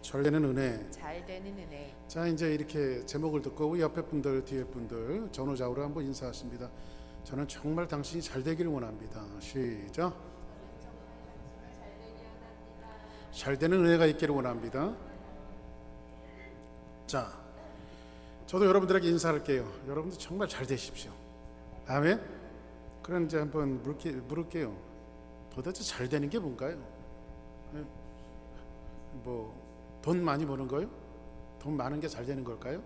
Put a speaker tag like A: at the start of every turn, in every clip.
A: 잘 되는 은혜.
B: 잘 되는 은혜.
A: 자, 이제 이렇게 제목을 듣고 우리 옆에 분들, 뒤에 분들 전후좌우로 한번 인사하십니다. 저는 정말 당신이 잘 되기를 원합니다. 시작. 잘 되는 은혜가 있기를 원합니다. 자, 저도 여러분들에게 인사할게요. 여러분들 정말 잘 되십시오. 아멘. 그럼 이제 한번 물을게요. 도대체 잘 되는 게 뭔가요? 뭐 돈 많이 버는 거요? 돈 많은 게 잘 되는 걸까요?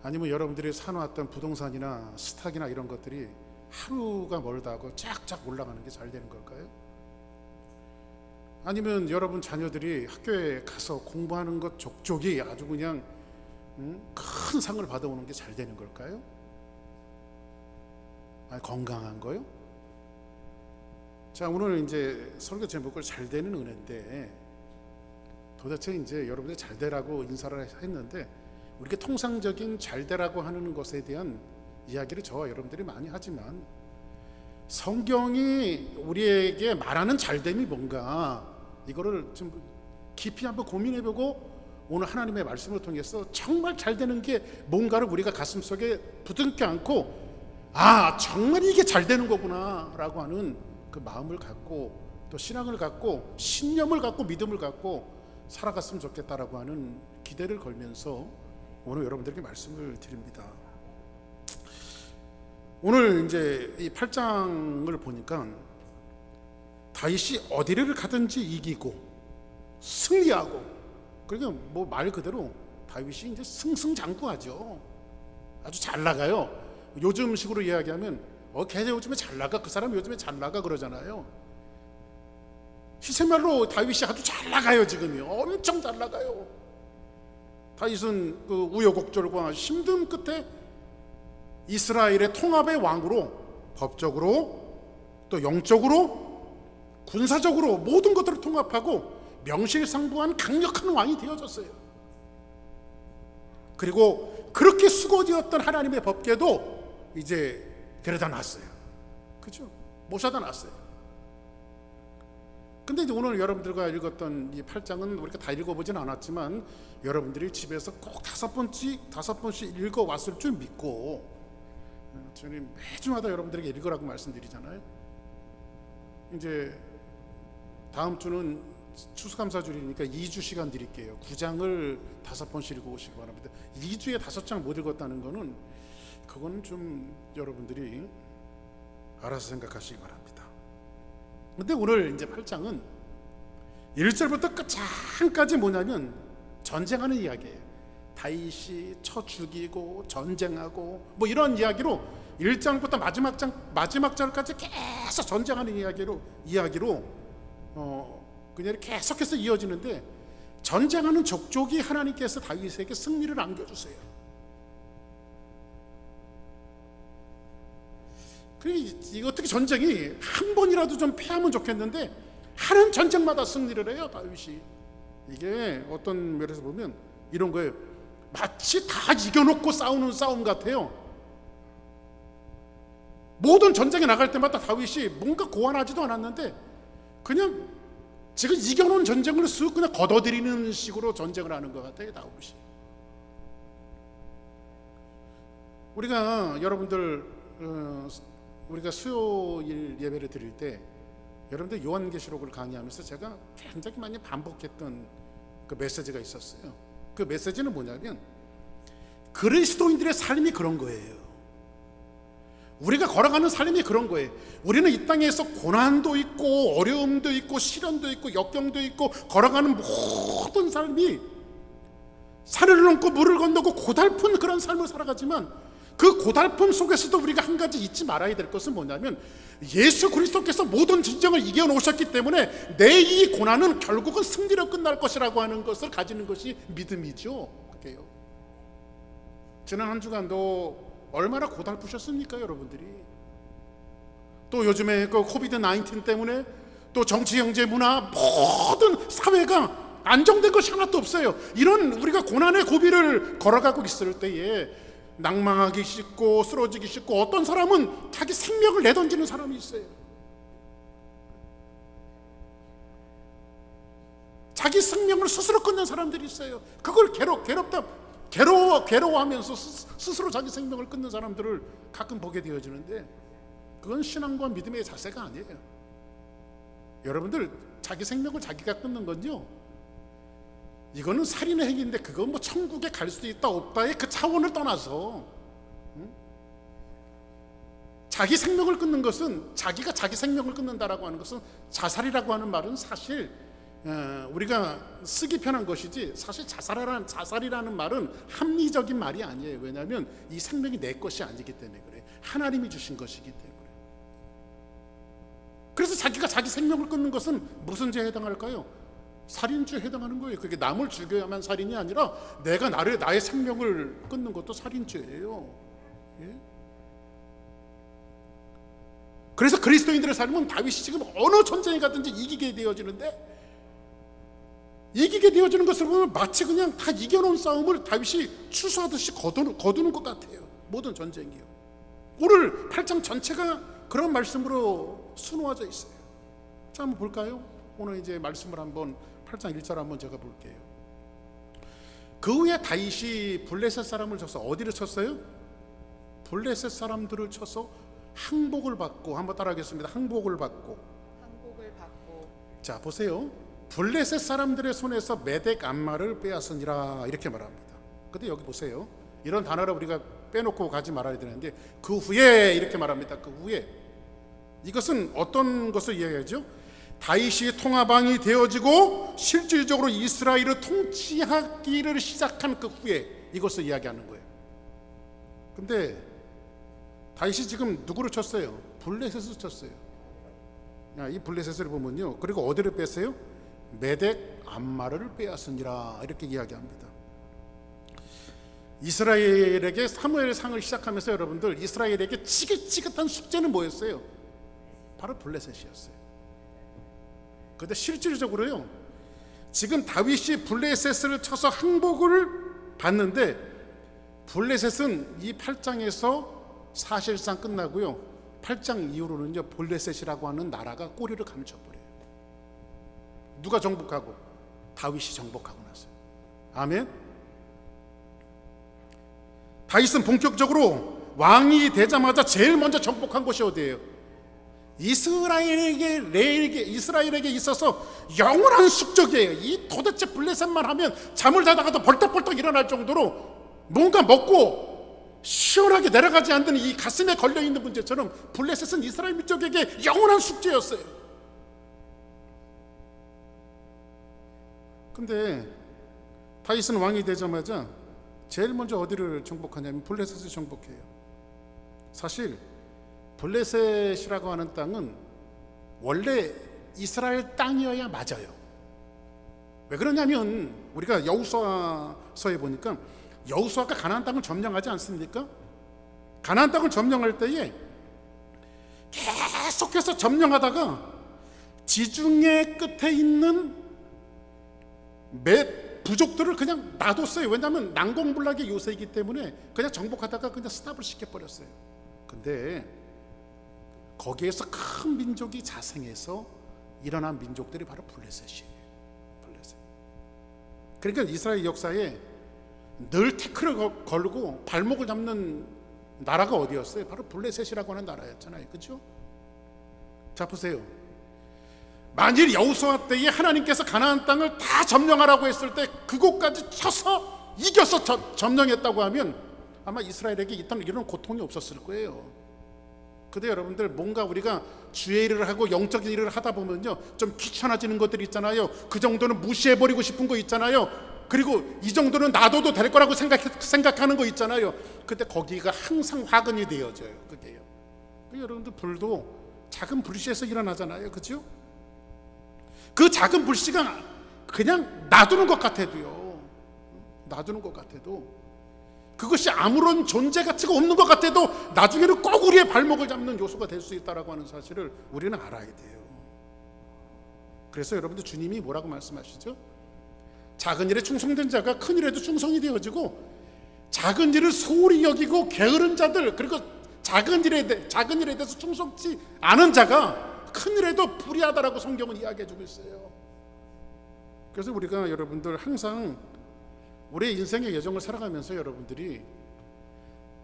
A: 아니면 여러분들이 사놓았던 부동산이나 스탁이나 이런 것들이 하루가 멀다 하고 쫙쫙 올라가는 게 잘 되는 걸까요? 아니면 여러분 자녀들이 학교에 가서 공부하는 것 족족이 아주 그냥 큰 상을 받아오는 게 잘 되는 걸까요? 아니, 건강한 거요? 자, 오늘 이제 설교 제목을 잘 되는 은혜인데, 도대체 이제 여러분들 잘 되라고 인사를 했는데, 우리가 통상적인 잘 되라고 하는 것에 대한 이야기를 저와 여러분들이 많이 하지만, 성경이 우리에게 말하는 잘됨이 뭔가, 이거를 좀 깊이 한번 고민해보고 오늘 하나님의 말씀을 통해서 정말 잘 되는 게 뭔가를 우리가 가슴속에 부둥켜 안고, 아, 정말 이게 잘 되는 거구나 라고 하는 그 마음을 갖고, 또 신앙을 갖고, 신념을 갖고, 믿음을 갖고 살아갔으면 좋겠다라고 하는 기대를 걸면서 오늘 여러분들에게 말씀을 드립니다. 오늘 이제 이 8장을 보니까 다윗이 어디를 가든지 이기고 승리하고, 그러니까 뭐 말 그대로 다윗이 이제 승승장구하죠. 아주 잘 나가요. 요즘 식으로 이야기하면 걔 요즘에 잘 나가, 그 사람 요즘에 잘 나가 그러잖아요. 시세말로 다윗이 아주 잘 나가요. 지금요, 엄청 잘 나가요. 다윗은 그 우여곡절과 힘든 끝에 이스라엘의 통합의 왕으로 법적으로 또 영적으로 군사적으로 모든 것들을 통합하고 명실상부한 강력한 왕이 되어졌어요. 그리고 그렇게 수고되었던 하나님의 법궤도 이제 데려다 놨어요. 그죠? 모셔다 놨어요. 근데 이제 오늘 여러분들과 읽었던 이 8장은 우리가 다 읽어보진 않았지만 여러분들이 집에서 꼭 다섯 번씩 읽어왔을 줄 믿고, 저는 매주마다 여러분들에게 읽으라고 말씀드리잖아요. 이제 다음 주는 추수감사주일이니까 2주 시간 드릴게요. 9장을 5번씩 읽어오시기 바랍니다. 2주에 5장 못 읽었다는 거는 그건 좀 여러분들이 알아서 생각하시기 바랍니다. 근데 오늘 이제 8장은 1절부터 끝장까지 뭐냐면 전쟁하는 이야기예요. 다윗이 쳐 죽이고 전쟁하고 뭐 이런 이야기로 1장부터 마지막 장까지 계속 전쟁하는 이야기로 그냥 계속해서 이어지는데, 전쟁하는 족족이 하나님께서 다윗에게 승리를 안겨주세요. 이 어떻게 전쟁이 한 번이라도 좀 패하면 좋겠는데 하는 전쟁마다 승리를 해요, 다윗이. 이게 어떤 면에서 보면 이런 거예요. 마치 다 이겨놓고 싸우는 싸움 같아요. 모든 전쟁에 나갈 때마다 다윗이 뭔가 고안하지도 않았는데 그냥 지금 이겨놓은 전쟁을 쓱 그냥 걷어들이는 식으로 전쟁을 하는 것 같아요, 다윗이. 우리가 여러분들 우리가 수요일 예배를 드릴 때 여러분들 요한계시록을 강의하면서 제가 굉장히 많이 반복했던 그 메시지가 있었어요. 그 메시지는 뭐냐면 그리스도인들의 삶이 그런 거예요. 우리가 걸어가는 삶이 그런 거예요. 우리는 이 땅에서 고난도 있고 어려움도 있고 시련도 있고 역경도 있고 걸어가는 모든 삶이 산을 넘고 물을 건너고 고달픈 그런 삶을 살아가지만, 그 고달픔 속에서도 우리가 한 가지 잊지 말아야 될 것은 뭐냐면 예수 그리스도께서 모든 전쟁을 이겨놓으셨기 때문에 내 이 고난은 결국은 승리로 끝날 것이라고 하는 것을 가지는 것이 믿음이죠. 그게요. 지난 한 주간도 얼마나 고달프셨습니까, 여러분들이? 또 요즘에 그 코비드-19 때문에 또 정치, 경제, 문화 모든 사회가 안정된 것이 하나도 없어요. 이런 우리가 고난의 고비를 걸어가고 있을 때에 낭망하기 쉽고 쓰러지기 쉽고, 어떤 사람은 자기 생명을 내던지는 사람이 있어요. 자기 생명을 스스로 끊는 사람들이 있어요. 그걸 괴로워하면서 스스로 자기 생명을 끊는 사람들을 가끔 보게 되어지는데, 그건 신앙과 믿음의 자세가 아니에요. 여러분들, 자기 생명을 자기가 끊는 건요, 이거는 살인의 행위인데, 그건 뭐 천국에 갈 수 있다 없다의 그 차원을 떠나서, 자기 생명을 끊는 것은, 자기가 자기 생명을 끊는다라고 하는 것은, 자살이라고 하는 말은 사실 우리가 쓰기 편한 것이지, 사실 자살이라는 말은 합리적인 말이 아니에요. 왜냐하면 이 생명이 내 것이 아니기 때문에 그래. 하나님이 주신 것이기 때문에. 그래서 자기가 자기 생명을 끊는 것은 무슨 죄에 해당할까요? 살인죄에 해당하는 거예요. 그게 남을 죽여야만 살인이 아니라 내가 나의 생명을 끊는 것도 살인죄예요. 예? 그래서 그리스도인들의 삶은 다윗이 지금 어느 전쟁에 가든지 이기게 되어지는데, 이기게 되어지는 것을 보면 마치 그냥 다 이겨놓은 싸움을 다윗이 추수하듯이 거두는 것 같아요. 모든 전쟁이요. 오늘 8장 전체가 그런 말씀으로 수놓아져 있어요. 자, 한번 볼까요? 오늘 이제 말씀을 한번 8장 1절 한번 제가 볼게요. 그 후에 다윗이 블레셋 사람을 쳐서, 어디를 쳤어요? 블레셋 사람들을 쳐서 항복을 받고, 한번 따라하겠습니다. 항복을 받고. 자, 보세요. 블레셋 사람들의 손에서 메덱 암마를 빼앗으니라, 이렇게 말합니다. 근데 여기 보세요. 이런 단어를 우리가 빼놓고 가지 말아야 되는데, 그 후에 이렇게 말합니다. 그 후에. 이것은 어떤 것을 이야기하죠? 다윗이 통합왕이 되어지고 실질적으로 이스라엘을 통치하기를 시작한 그 후에 이것을 이야기하는 거예요. 근데 다윗이 지금 누구를 쳤어요? 블레셋을 쳤어요. 이 블레셋을 보면요, 그리고 어디를 뺐어요? 메덱 암마를 빼앗으니라, 이렇게 이야기합니다. 이스라엘에게 사무엘의 상을 시작하면서 여러분들, 이스라엘에게 지긋지긋한 숙제는 뭐였어요? 바로 블레셋이었어요. 그런데 실질적으로요, 지금 다윗이 블레셋을 쳐서 항복을 받는데, 블레셋은 이 8장에서 사실상 끝나고요, 8장 이후로는요, 블레셋이라고 하는 나라가 꼬리를 감춰버려요. 누가 정복하고? 다윗이 정복하고 났어요. 아멘. 다윗은 본격적으로 왕이 되자마자 제일 먼저 정복한 곳이 어디예요? 이스라엘에게 있어서 영원한 숙적이에요. 이 도대체 블레셋만 하면 잠을 자다가도 벌떡벌떡 일어날 정도로 뭔가 먹고 시원하게 내려가지 않는 이 가슴에 걸려있는 문제처럼, 블레셋은 이스라엘 민족에게 영원한 숙제였어요. 근데 다윗은 왕이 되자마자 제일 먼저 어디를 정복하냐면 블레셋을 정복해요. 사실 블레셋이라고 하는 땅은 원래 이스라엘 땅이어야 맞아요. 왜 그러냐면 우리가 여호수아서에 보니까 여호수아가 가나안 땅을 점령하지 않습니까? 가나안 땅을 점령할 때에 계속해서 점령하다가 지중해 끝에 있는 몇 부족들을 그냥 놔뒀어요. 왜냐하면 난공불락의 요새이기 때문에 그냥 정복하다가 그냥 스탑을 시켜버렸어요. 근데 거기에서 큰 민족이 자생해서 일어난 민족들이 바로 블레셋이에요. 블레셋. 그러니까 이스라엘 역사에 늘 태클을 걸고 발목을 잡는 나라가 어디였어요? 바로 블레셋이라고 하는 나라였잖아요. 그렇죠? 자, 보세요. 만일 여호수아 때에 하나님께서 가나안 땅을 다 점령하라고 했을 때 그곳까지 쳐서 이겨서 점령했다고 하면 아마 이스라엘에게 이런 고통이 없었을 거예요. 근데 여러분들, 뭔가 우리가 주의 일을 하고 영적인 일을 하다 보면요, 좀 귀찮아지는 것들이 있잖아요. 그 정도는 무시해버리고 싶은 거 있잖아요. 그리고 이 정도는 놔둬도 될 거라고 생각하는 거 있잖아요. 근데 거기가 항상 화근이 되어져요. 그게요. 여러분들, 불도 작은 불씨에서 일어나잖아요. 그렇죠? 그 작은 불씨가 그냥 놔두는 것 같아도요, 놔두는 것 같아도 그것이 아무런 존재 가치가 없는 것 같아도 나중에는 꼭 우리의 발목을 잡는 요소가 될 수 있다라고 하는 사실을 우리는 알아야 돼요. 그래서 여러분들, 주님이 뭐라고 말씀하시죠? 작은 일에 충성된 자가 큰 일에도 충성이 되어지고, 작은 일을 소홀히 여기고 게으른 자들, 그리고 작은 일에 대해서 충성치 않은 자가 큰 일에도 불의하다라고 성경은 이야기해주고 있어요. 그래서 우리가 여러분들 항상 우리의 인생의 여정을 살아가면서 여러분들이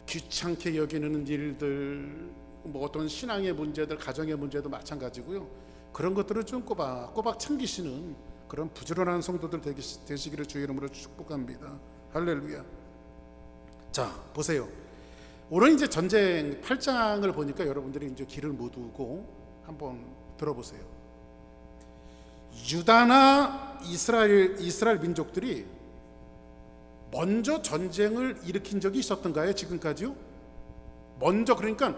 A: 귀찮게 여기는 일들, 뭐 어떤 신앙의 문제들, 가정의 문제도 마찬가지고요. 그런 것들을 좀 꼬박꼬박 챙기시는 그런 부지런한 성도들 되시기를 주의 이름으로 축복합니다. 할렐루야. 자, 보세요. 오늘 이제 전쟁 8장을 보니까 여러분들이 이제 귀를 모두고 한번 들어보세요. 유다나 이스라엘 민족들이 먼저 전쟁을 일으킨 적이 있었던가요? 지금까지요? 먼저, 그러니까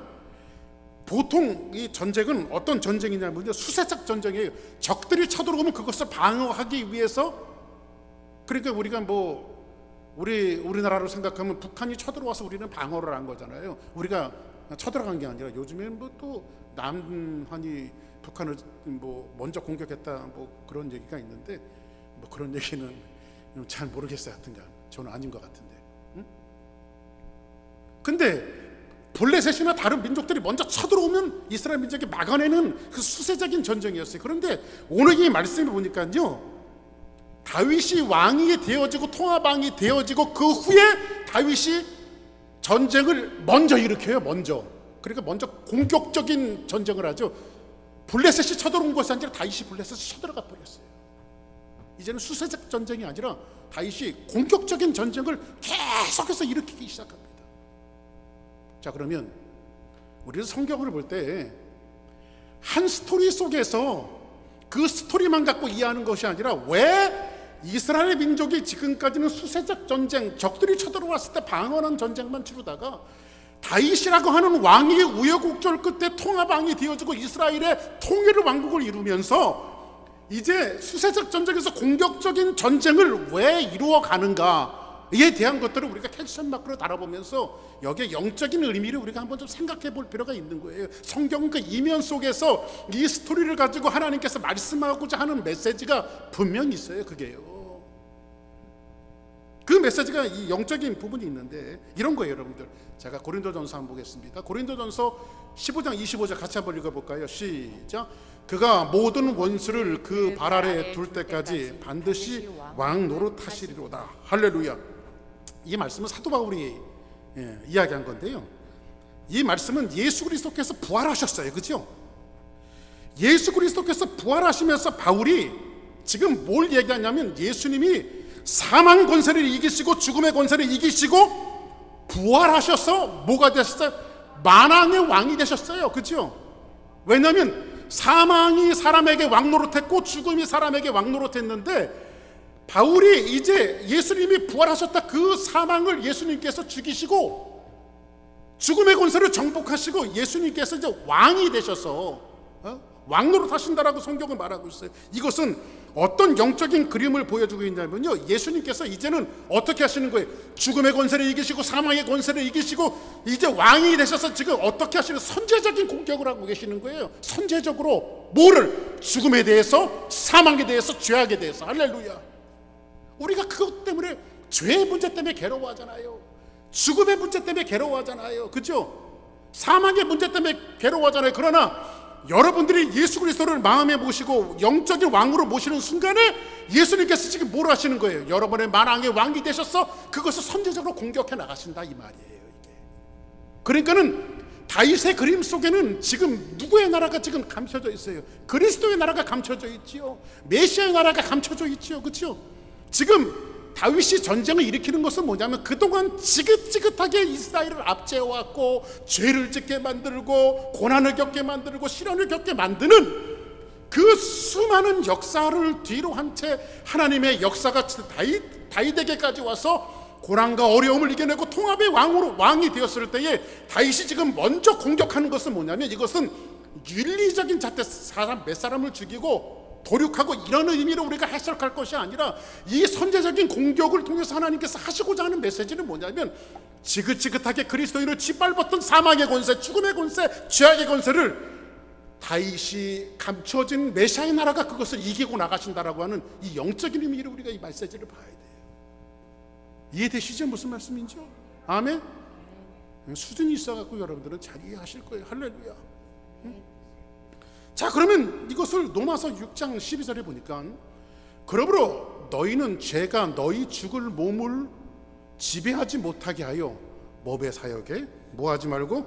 A: 보통 이 전쟁은 어떤 전쟁이냐면요, 수세적 전쟁이에요. 적들이 쳐들어오면 그것을 방어하기 위해서, 그러니까 우리가 뭐 우리나라로 생각하면 북한이 쳐들어와서 우리는 방어를 한 거잖아요. 우리가 쳐들어간 게 아니라 요즘에는 뭐 또 남한이 북한을 뭐 먼저 공격했다 뭐 그런 얘기가 있는데, 뭐 그런 얘기는 잘 모르겠어요. 하여튼간 저는 아닌 것 같은데. 응? 근데 블레셋이나 다른 민족들이 먼저 쳐들어오면 이스라엘 민족이 막아내는 그 수세적인 전쟁이었어요. 그런데 오늘 이 말씀을 보니까요, 다윗이 왕이 되어지고 통합왕이 되어지고 그 후에 다윗이 전쟁을 먼저 일으켜요. 그러니까 먼저 공격적인 전쟁을 하죠. 블레셋이 쳐들어온 것이 아니라 다윗이 블레셋을 쳐들어가 버렸어요. 이제는 수세적 전쟁이 아니라 다윗이 공격적인 전쟁을 계속해서 일으키기 시작합니다. 자, 그러면 우리는 성경을 볼 때 한 스토리 속에서 그 스토리만 갖고 이해하는 것이 아니라 왜 이스라엘 민족이 지금까지는 수세적 전쟁, 적들이 쳐들어왔을 때 방어하는 전쟁만 치르다가 다윗이라고 하는 왕이 우여곡절 끝에 통합왕이 되어지고 이스라엘의 통일의 왕국을 이루면서 이제 수세적 전쟁에서 공격적인 전쟁을 왜 이루어가는가에 대한 것들을 우리가 퀘스천 마크로 달아보면서 여기에 영적인 의미를 우리가 한번 좀 생각해 볼 필요가 있는 거예요. 성경 그 이면 속에서 이 스토리를 가지고 하나님께서 말씀하고자 하는 메시지가 분명히 있어요. 그게요. 그 메시지가 이 영적인 부분이 있는데 이런 거예요, 여러분들. 제가 고린도전서 한번 보겠습니다. 고린도전서 15장 25절 같이 한번 읽어볼까요? 시작. 그가 모든 원수를 그 발 아래 둘 때까지 반드시 왕 노릇하시리로다. 할렐루야. 이 말씀은 사도 바울이 이야기한 건데요, 이 말씀은 예수 그리스도께서 부활하셨어요. 그죠? 예수 그리스도께서 부활하시면서 바울이 지금 뭘 얘기하냐면 예수님이 사망 권세를 이기시고 죽음의 권세를 이기시고 부활하셔서 뭐가 되셨어요? 만왕의 왕이 되셨어요. 그죠? 왜냐하면 사망이 사람에게 왕노릇했고 죽음이 사람에게 왕노릇했는데, 바울이 이제 예수님이 부활하셨다 그 사망을 예수님께서 죽이시고 죽음의 권세를 정복하시고 예수님께서 이제 왕이 되셔서 왕노릇 하신다라고 성경은 말하고 있어요. 이것은 어떤 영적인 그림을 보여주고 있냐면요, 예수님께서 이제는 어떻게 하시는 거예요? 죽음의 권세를 이기시고 사망의 권세를 이기시고 이제 왕이 되셔서 지금 어떻게 하시는, 선제적인 공격을 하고 계시는 거예요. 선제적으로 뭐를? 죽음에 대해서, 사망에 대해서, 죄악에 대해서. 할렐루야. 우리가 그것 때문에, 죄의 문제 때문에 괴로워하잖아요. 죽음의 문제 때문에 괴로워하잖아요. 그죠? 사망의 문제 때문에 괴로워하잖아요. 그러나 여러분들이 예수 그리스도를 마음에 모시고 영적인 왕으로 모시는 순간에 예수님께서 지금 뭘 하시는 거예요? 여러분의 만왕의 왕이 되셔서 그것을 선제적으로 공격해 나가신다 이 말이에요. 이게. 그러니까는 다윗의 그림 속에는 지금 누구의 나라가 지금 감춰져 있어요? 그리스도의 나라가 감춰져 있지요. 메시아의 나라가 감춰져 있지요. 그렇죠? 지금 다윗이 전쟁을 일으키는 것은 뭐냐면 그동안 지긋지긋하게 이스라엘을 압제해왔고 죄를 짓게 만들고 고난을 겪게 만들고 시련을 겪게 만드는 그 수많은 역사를 뒤로 한 채 하나님의 역사가 다윗에게까지 와서 고난과 어려움을 이겨내고 통합의 왕이 되었을 때에 다윗이 지금 먼저 공격하는 것은 뭐냐면 이것은 윤리적인 잣대, 사람 몇 사람을 죽이고 도륙하고 이런 의미로 우리가 해석할 것이 아니라 이 선제적인 공격을 통해서 하나님께서 하시고자 하는 메시지는 뭐냐면 지긋지긋하게 그리스도인을 짓밟았던 사망의 권세, 죽음의 권세, 죄악의 권세를 다윗이 감춰진 메시아의 나라가 그것을 이기고 나가신다라고 하는 이 영적인 의미로 우리가 이 메시지를 봐야 돼요. 이해되시죠? 무슨 말씀인지요? 아멘? 수준이 있어갖고 여러분들은 잘 이해하실 거예요. 할렐루야. 자, 그러면 이것을 로마서 6장 12절에 보니까 그러므로 너희는 죄가 너희 죽을 몸을 지배하지 못하게 하여 법의 사역에 뭐하지 말고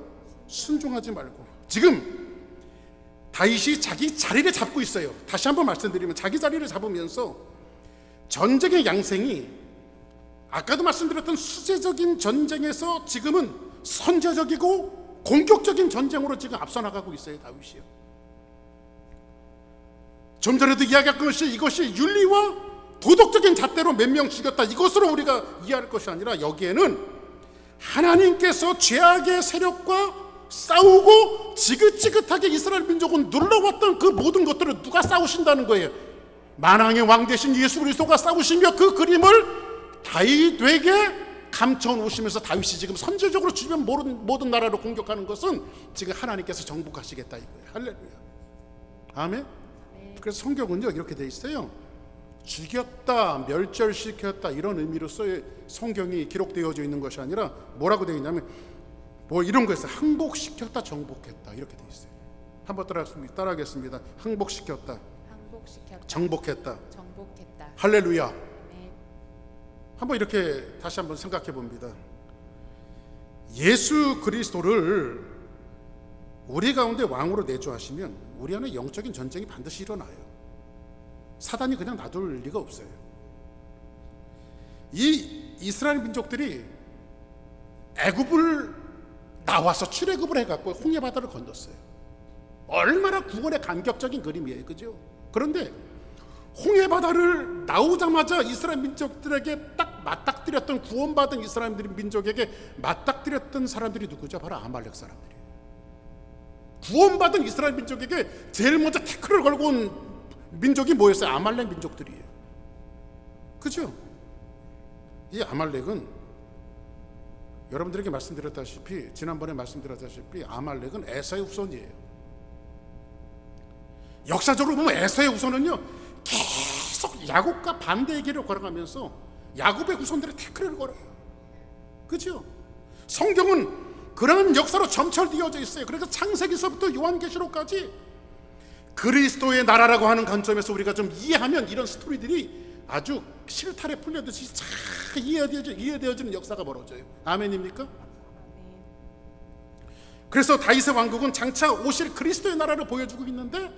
A: 순종하지 말고. 지금 다윗이 자기 자리를 잡고 있어요. 다시 한번 말씀드리면 자기 자리를 잡으면서 전쟁의 양생이 아까도 말씀드렸던 수재적인 전쟁에서 지금은 선제적이고 공격적인 전쟁으로 지금 앞서 나가고 있어요. 다윗이요. 좀 전에도 이야기한 것이 이것이 윤리와 도덕적인 잣대로 몇 명 죽였다, 이것으로 우리가 이해할 것이 아니라 여기에는 하나님께서 죄악의 세력과 싸우고 지긋지긋하게 이스라엘 민족은 눌러왔던 그 모든 것들을 누가 싸우신다는 거예요? 만왕의 왕 되신 예수 그리스도가 싸우시며 그 그림을 다윗에게 감춰 놓으시면서 다윗이 지금 선제적으로 주변 모든 나라를 공격하는 것은 지금 하나님께서 정복하시겠다 이거예요. 할렐루야. 아멘. 그래서 성경은요 이렇게 돼 있어요. 죽였다, 멸절시켰다 이런 의미로서의 성경이 기록되어져 있는 것이 아니라 뭐라고 되어 있냐면 뭐 이런 거였어요. 항복시켰다, 정복했다 이렇게 되어 있어요. 한번 따라하겠습니다. 항복시켰다, 정복했다. 할렐루야.
B: 네.
A: 한번 이렇게 다시 한번 생각해 봅니다. 예수 그리스도를 우리 가운데 왕으로 내주하시면 우리 안에 영적인 전쟁이 반드시 일어나요. 사단이 그냥 놔둘 리가 없어요. 이 이스라엘 민족들이 애굽을 나와서 출애굽을 해갖고 홍해 바다를 건넜어요. 얼마나 구원의 감격적인 그림이에요, 그죠? 그런데 홍해 바다를 나오자마자 이스라엘 민족들에게 딱 맞닥뜨렸던, 구원받은 이스라엘 민족에게 맞닥뜨렸던 사람들이 누구죠? 바로 아말렉 사람들이에요. 구원받은 이스라엘 민족에게 제일 먼저 태클을 걸고 온 민족이 뭐였어요? 아말렉 민족들이에요. 그죠? 이 아말렉은 여러분들에게 말씀드렸다시피, 지난번에 말씀드렸다시피 아말렉은 에사의 후손이에요. 역사적으로 보면 에사의 후손은요 계속 야곱과 반대의 길을 걸어가면서 야곱의 후손들의 태클을 걸어요. 그죠? 성경은 그런 역사로 점철되어져 있어요. 그래서 창세기서부터 요한계시록까지 그리스도의 나라라고 하는 관점에서 우리가 좀 이해하면 이런 스토리들이 아주 실타래 풀려듯이 잘 이해되어지는 역사가 벌어져요. 아멘입니까? 그래서 다윗의 왕국은 장차 오실 그리스도의 나라를 보여주고 있는데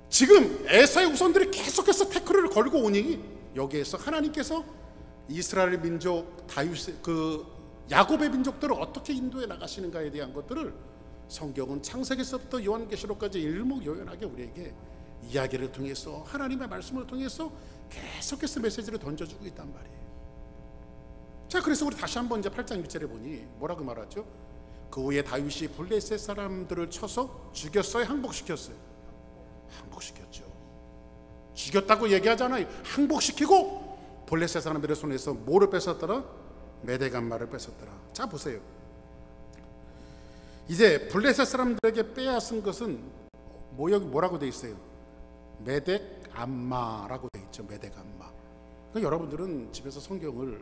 A: 지금 에사의 후손들이 계속해서 태클을 걸고 오니 여기에서 하나님께서 이스라엘 민족, 다윗의 야곱의 민족들을 어떻게 인도해 나가시는가에 대한 것들을 성경은 창세기서부터 요한계시록까지 일목요연하게 우리에게 이야기를 통해서, 하나님의 말씀을 통해서 계속해서 메시지를 던져주고 있단 말이에요. 자, 그래서 우리 다시 한번 이제 8장 1절에 보니 뭐라고 말하죠? 그 후에 다윗이 블레셋 사람들을 쳐서 죽였어요, 항복시켰어요? 항복시켰죠. 죽였다고 얘기하잖아요. 항복시키고 블레셋 사람들의 손에서 뭐를 뺏었더라? 메대간마를 뺏었더라. 자, 보세요. 이제 블레셋 사람들에게 빼앗은 것은 뭐라고 돼 있어요? 메덱암마라고 돼 있죠. 메덱암마. 그러니까 여러분들은 집에서 성경을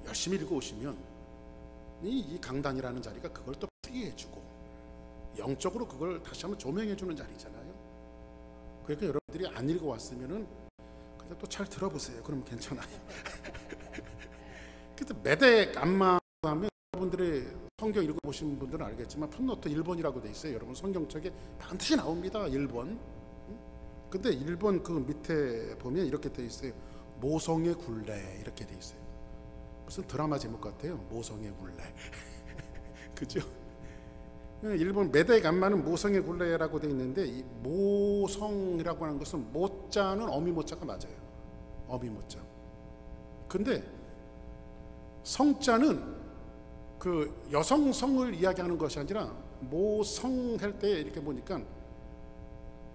A: 열심히 읽어오시면 이 강단이라는 자리가 그걸 또 풀이해주고 영적으로 그걸 다시 한번 조명해주는 자리잖아요. 그러니까 여러분들이 안 읽어왔으면은 그냥 또 잘 들어보세요. 그러면 괜찮아요. 그래서 메덱암마 하면 여러분들의 성경 읽어보신 분들은 알겠지만 풋노트 1번이라고 돼 있어요. 여러분 성경책에 반드시 나옵니다. 1번. 근데 1번 그 밑에 보면 이렇게 돼 있어요. 모성의 굴레 이렇게 돼 있어요. 무슨 드라마 제목 같아요. 모성의 굴레. 그죠? 1번 메덱암마는 모성의 굴레라고 돼 있는데 이 모성이라고 하는 것은 모자는 어미 모자가 맞아요. 어미 모자. 근데 성자는 그 여성성을 이야기하는 것이 아니라 모성 할 때 이렇게 보니까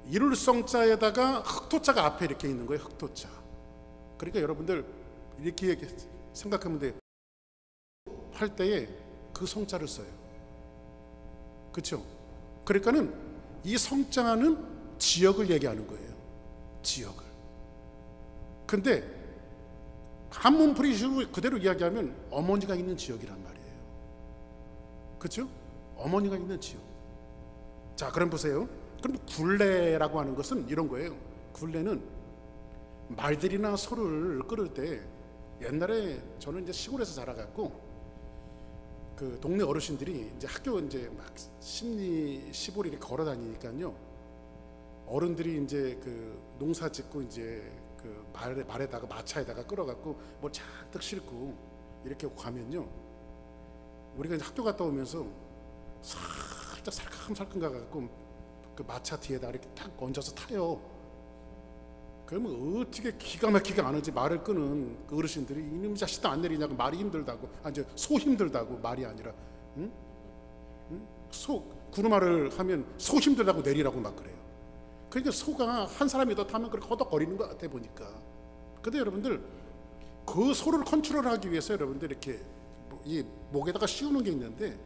A: 이룰성자에다가 흑토자가 앞에 이렇게 있는 거예요. 흑토자. 그러니까 여러분들 이렇게 생각하면 돼요. 할 때에 그 성자를 써요. 그렇죠? 그러니까는 이 성자는 지역을 얘기하는 거예요. 지역을. 근데 한문 프리식으로 그대로 이야기하면 어머니가 있는 지역이란 말이에요. 그렇죠? 어머니가 있는 지역. 자, 그럼 보세요. 그럼 굴레라고 하는 것은 이런 거예요. 굴레는 말들이나 소를 끌을 때, 옛날에 저는 이제 시골에서 자라갖고 그 동네 어르신들이 이제 학교 이제 막 시골 이렇게 걸어 다니니까요, 어른들이 이제 그 농사 짓고 이제 그 말에다가 마차에다가 끌어갖고 뭐 잔뜩 싣고 이렇게 가면요, 우리가 이제 학교 갔다 오면서 살짝 살캉살캉 가갖고 그 마차 뒤에다 이렇게 딱 얹어서 타요. 그러면 어떻게 기가 막히게 안 하지, 말을 끄는 그 어르신들이 이놈 자식도 안 내리냐고, 말이 힘들다고, 이제 소 힘들다고, 말이 아니라, 응? 응? 소 구르마를 하면 소 힘들다고 내리라고 막 그래요. 그러니까 소가 한 사람이 더 타면 그렇게 허덕거리는 것 같아 보니까. 근데 여러분들, 그 소를 컨트롤하기 위해서 여러분들 이렇게 이 목에다가 씌우는 게 있는데,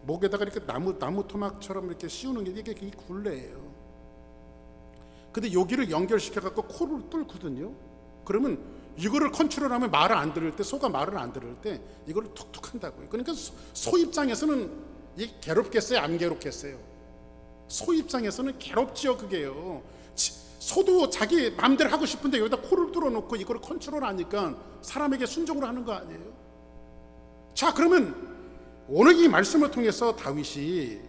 A: 목에다가 이렇게 나무 토막처럼 이렇게 씌우는 게 이게 굴레예요. 근데 여기를 연결시켜 갖고 코를 뚫거든요. 그러면 이거를 컨트롤하면 말을 안 들을 때, 소가 말을 안 들을 때 이거를 툭툭 한다고요. 그러니까 소 입장에서는 이게 괴롭겠어요, 안 괴롭겠어요? 소 입장에서는 괴롭지요, 그게요. 소도 자기 마음대로 하고 싶은데 여기다 코를 뚫어놓고 이거를 컨트롤하니까 사람에게 순종을 하는 거 아니에요? 자, 그러면 오늘 이 말씀을 통해서 다윗이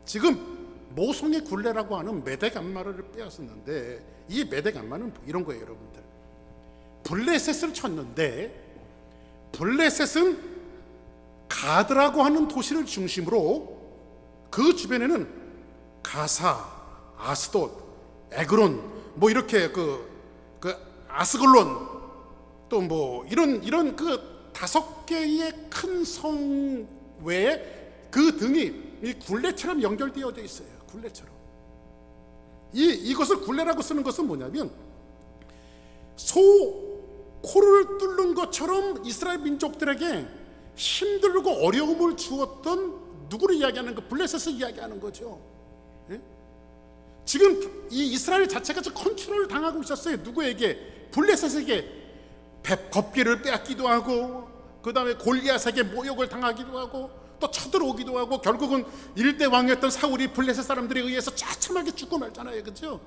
A: 지금 모성의 굴레라고 하는 메대감마를 빼앗았는데, 이 메대감마는 이런 거예요, 여러분들. 블레셋을 쳤는데, 블레셋은 가드라고 하는 도시를 중심으로 그 주변에는 가사, 아스돗, 에그론, 뭐 이렇게 그 아스글론, 또 뭐 이런 그 5개의 큰 성 외에 그 등이 이 굴레처럼 연결되어져 있어요. 굴레처럼. 이것을 굴레라고 쓰는 것은 뭐냐면, 소 코를 뚫는 것처럼 이스라엘 민족들에게 힘들고 어려움을 주었던 누구를 이야기하는 거? 블레셋을 이야기하는 거죠. 예? 지금 이 이스라엘 자체가 컨트롤을 당하고 있었어요. 누구에게? 블레셋에게. 겁기를 빼앗기도 하고, 그 다음에 골리앗에게 모욕을 당하기도 하고, 또 쳐들어오기도 하고, 결국은 일대 왕이었던 사울이 블레셋 사람들에 의해서 처참하게 죽고 말잖아요, 그렇죠?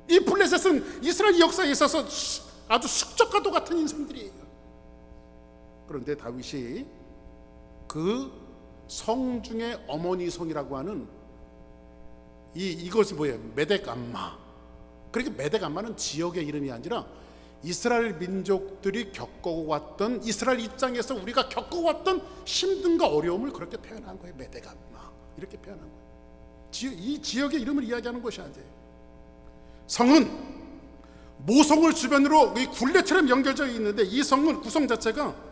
A: 이 블레셋은 이스라엘 역사에 있어서 아주 숙적과도 같은 인생들이에요. 그런데 다윗이 그 성 중에 어머니 성이라고 하는 이것이 뭐예요? 메덱암마. 그러니까 메덱암마는 지역의 이름이 아니라 이스라엘 민족들이 겪어왔던, 이스라엘 입장에서 우리가 겪어왔던 힘듦과 어려움을 그렇게 표현한 거예요. 메덱암마, 이렇게 표현한 거예요. 이 지역의 이름을 이야기하는 것이 아니에요. 성은 모성을 주변으로 이 굴레처럼 연결되어 있는데, 이 성은 구성 자체가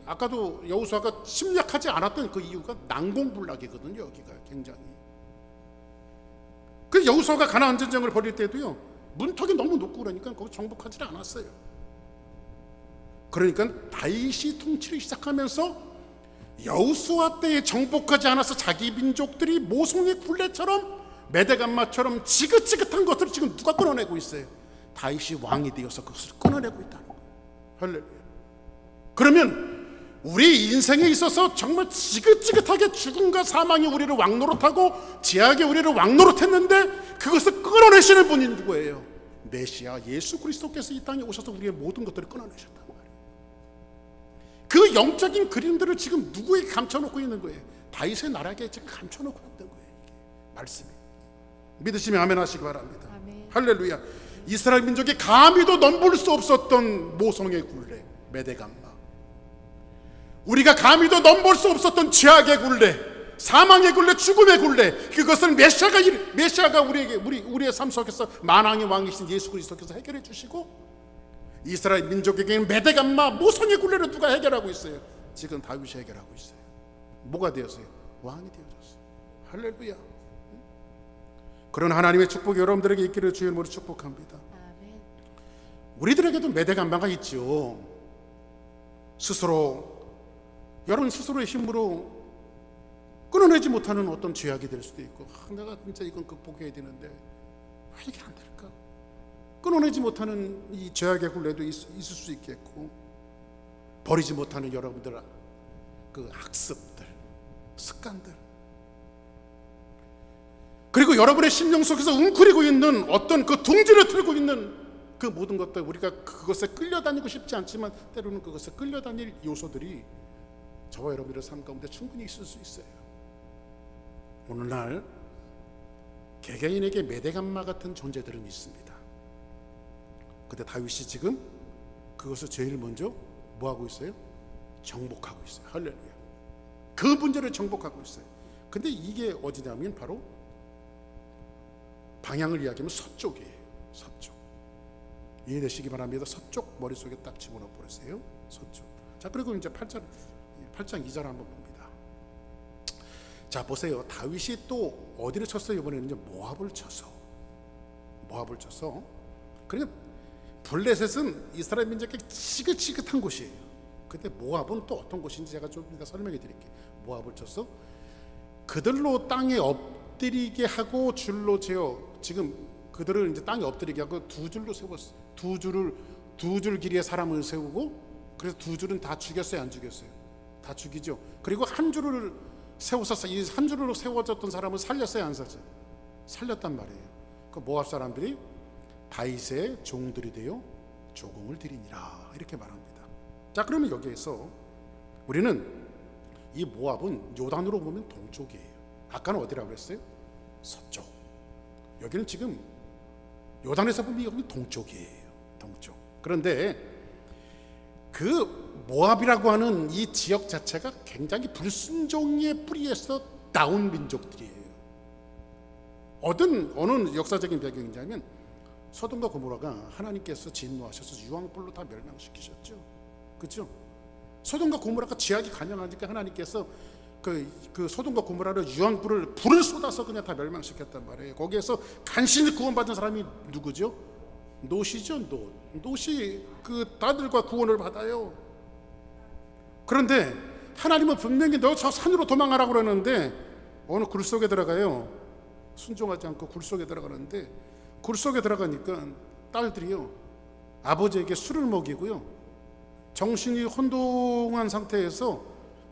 A: 아까도 여호수아가 침략하지 않았던 그 이유가 난공불락이거든요. 여기가 굉장히. 그 여호수아가 가나안 전쟁을 벌일 때도요, 문턱이 너무 높고 그러니까 거기 정복하지 않았어요. 그러니까 다윗이 통치를 시작하면서 여호수아 때에 정복하지 않아서 자기 민족들이 모성의 굴레처럼, 메대감마처럼 지긋지긋한 것들을 지금 누가 끊어내고 있어요? 다윗이 왕이 되어서 그것을 끊어내고 있다는 거예요. 할렐루야. 그러면 우리 인생에 있어서 정말 지긋지긋하게 죽음과 사망이 우리를 왕노릇하고 죄악이 우리를 왕노릇했는데, 그것을 끊어내시는 분이 누구예요? 메시아 예수 그리스도께서 이 땅에 오셔서 우리의 모든 것들을 끊어내셨단 말이에요. 그 영적인 그림들을 지금 누구에게 감춰놓고 있는 거예요? 다윗의 나라에게 지금 감춰놓고 있는 거예요. 이게 말씀이. 믿으시면 아멘 하시기 바랍니다. 아멘. 할렐루야. 이스라엘 민족이 감히도 넘볼 수 없었던 모성의 굴레, 메대감마. 우리가 감히도 넘볼 수 없었던 죄악의 굴레, 사망의 굴레, 죽음의 굴레, 그것을 메시아가 우리의 삶 속에서 만왕의 왕이신 예수 그리스도께서 해결해 주시고, 이스라엘 민족에게는 메대감마, 모성의 굴레를 누가 해결하고 있어요? 지금 다윗이 해결하고 있어요. 뭐가 되었어요? 왕이 되어졌어요. 할렐루야. 그런 하나님의 축복이 여러분들에게 있기를 주의 이름으로 축복합니다. 우리들에게도 메대감마가 있죠. 여러분 스스로의 힘으로 끊어내지 못하는 어떤 죄악이 될 수도 있고, 내가 진짜 이건 극복해야 되는데 왜 이게 안 될까? 끊어내지 못하는 이 죄악의 굴레도 있을 수 있겠고, 버리지 못하는 여러분들 그 학습들, 습관들, 그리고 여러분의 심령 속에서 웅크리고 있는 어떤 그 둥지를 틀고 있는 그 모든 것들 우리가 그것에 끌려다니고 싶지 않지만 때로는 그것에 끌려다닐 요소들이 저와 여러분들의 삶 가운데 충분히 있을 수 있어요. 오늘날 개개인에게 메대감마 같은 존재들은 있습니다. 근데 다윗이 지금 그것을 제일 먼저 뭐하고 있어요? 정복하고 있어요. 할렐루야. 그 문제를 정복하고 있어요. 근데 이게 어디냐면 바로 방향을 이야기하면 서쪽이에요. 서쪽. 이해되시기 바랍니다. 서쪽 머릿속에 딱 집어넣어 버리세요. 서쪽. 자, 그리고 이제 8장 2절 한번 봅니다. 자, 보세요. 다윗이 또 어디를 쳤어요? 이번에는 이제 모압을 쳐서. 그러니까 블레셋은 이스라엘 민족에게 지긋지긋한 곳이에요. 근데 모압은 또 어떤 곳인지 제가 좀 이따 설명해 드릴게요. 모압을 쳐서 그들로 땅에 엎드리게 하고 줄로 재어, 지금 그들을 이제 땅에 엎드리게 하고 두 줄로 세웠어요. 두 줄 길이의 사람을 세우고, 그래서 두 줄은 다 죽였어요, 안 죽였어요? 다 죽이죠. 그리고 한 줄을 세워서 이 한 줄로 세워졌던 사람을 살렸어요, 안 살렸어요? 살렸단 말이에요. 그 모압 사람들이 다윗의 종들이 되어 조공을 드리니라 이렇게 말합니다. 자, 그러면 여기에서 우리는 이 모압은 요단으로 보면 동쪽이에요. 아까는 어디라고 했어요? 서쪽. 여기는 지금 요단에서 보면 여기 동쪽이에요. 동쪽. 그런데 그 모압이라고 하는 이 지역 자체가 굉장히 불순종의 뿌리에서 나온 민족들이에요. 어느 역사적인 배경이냐면 소돔과 고모라가 하나님께서 진노하셔서 유황불로 다 멸망시키셨죠. 그렇죠? 소돔과 고모라가 죄악이 간영하니까 하나님께서 그 소돔과 고모라를 불을 쏟아서 그냥 다 멸망시켰단 말이에요. 거기에서 간신히 구원받은 사람이 누구죠? 롯이죠. 롯이 그 딸들과 구원을 받아요. 그런데 하나님은 분명히 너 저 산으로 도망가라고 그러는데 어느 굴 속에 들어가요. 순종하지 않고 굴 속에 들어가는데, 굴 속에 들어가니까 딸들이요, 아버지에게 술을 먹이고요, 정신이 혼동한 상태에서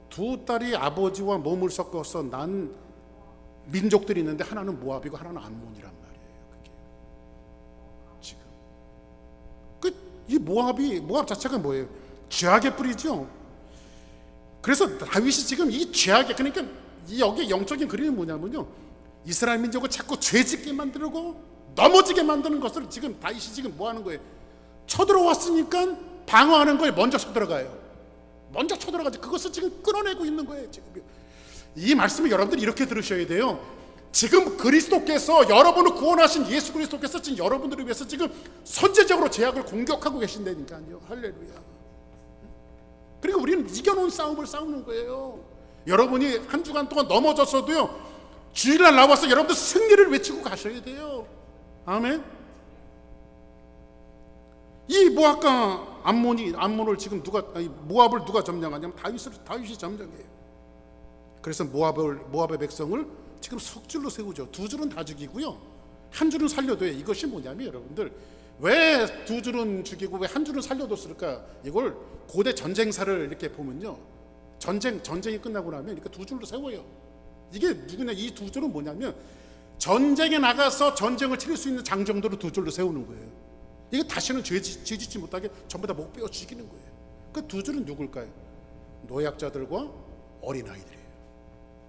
A: 두 딸이 아버지와 몸을 섞어서 난 민족들이 있는데 하나는 모압이고 하나는 암몬이란 말이에요. 그게 지금 이 모압 자체가 뭐예요? 죄악의 뿌리죠. 그래서 다윗이 지금 이 죄악의, 그러니까 여기 영적인 그림이 뭐냐면요, 이스라엘 민족을 자꾸 죄짓게 만들고 넘어지게 만드는 것을 지금 다윗이 지금 뭐 하는 거예요? 쳐들어왔으니까 방어하는 거에 먼저 쳐들어가요. 먼저 쳐들어가지. 그것을 지금 끌어내고 있는 거예요. 지금 이 말씀을 여러분들이 이렇게 들으셔야 돼요. 지금 그리스도께서, 여러분을 구원하신 예수 그리스도께서 지금 여러분들을 위해서 지금 선제적으로 죄악을 공격하고 계신다니까요. 할렐루야. 그리고 우리는 이겨놓은 싸움을 싸우는 거예요. 여러분이 한 주간 동안 넘어졌어도요, 주일날 나와서 여러분들 승리를 외치고 가셔야 돼요. 아멘. 이 모압과 암몬을 지금 모압을 누가 점령하냐면 다윗이 점령해요. 그래서 모압의 백성을 지금 석줄로 세우죠. 두 줄은 다 죽이고요, 한 줄은 살려둬요. 이것이 뭐냐면 여러분들, 왜 두 줄은 죽이고 왜 한 줄은 살려뒀을까? 이걸 고대 전쟁사를 이렇게 보면요, 전쟁이 끝나고 나면 이렇게 두 줄로 세워요. 이게 누구냐? 이 두 줄은 뭐냐면 전쟁에 나가서 전쟁을 치를 수 있는 장정들을 두 줄로 세우는 거예요. 이게 다시는 죄 짓지 못하게 전부 다 목 베어 죽이는 거예요. 그 두 줄은 누굴까요? 노약자들과 어린아이들이에요.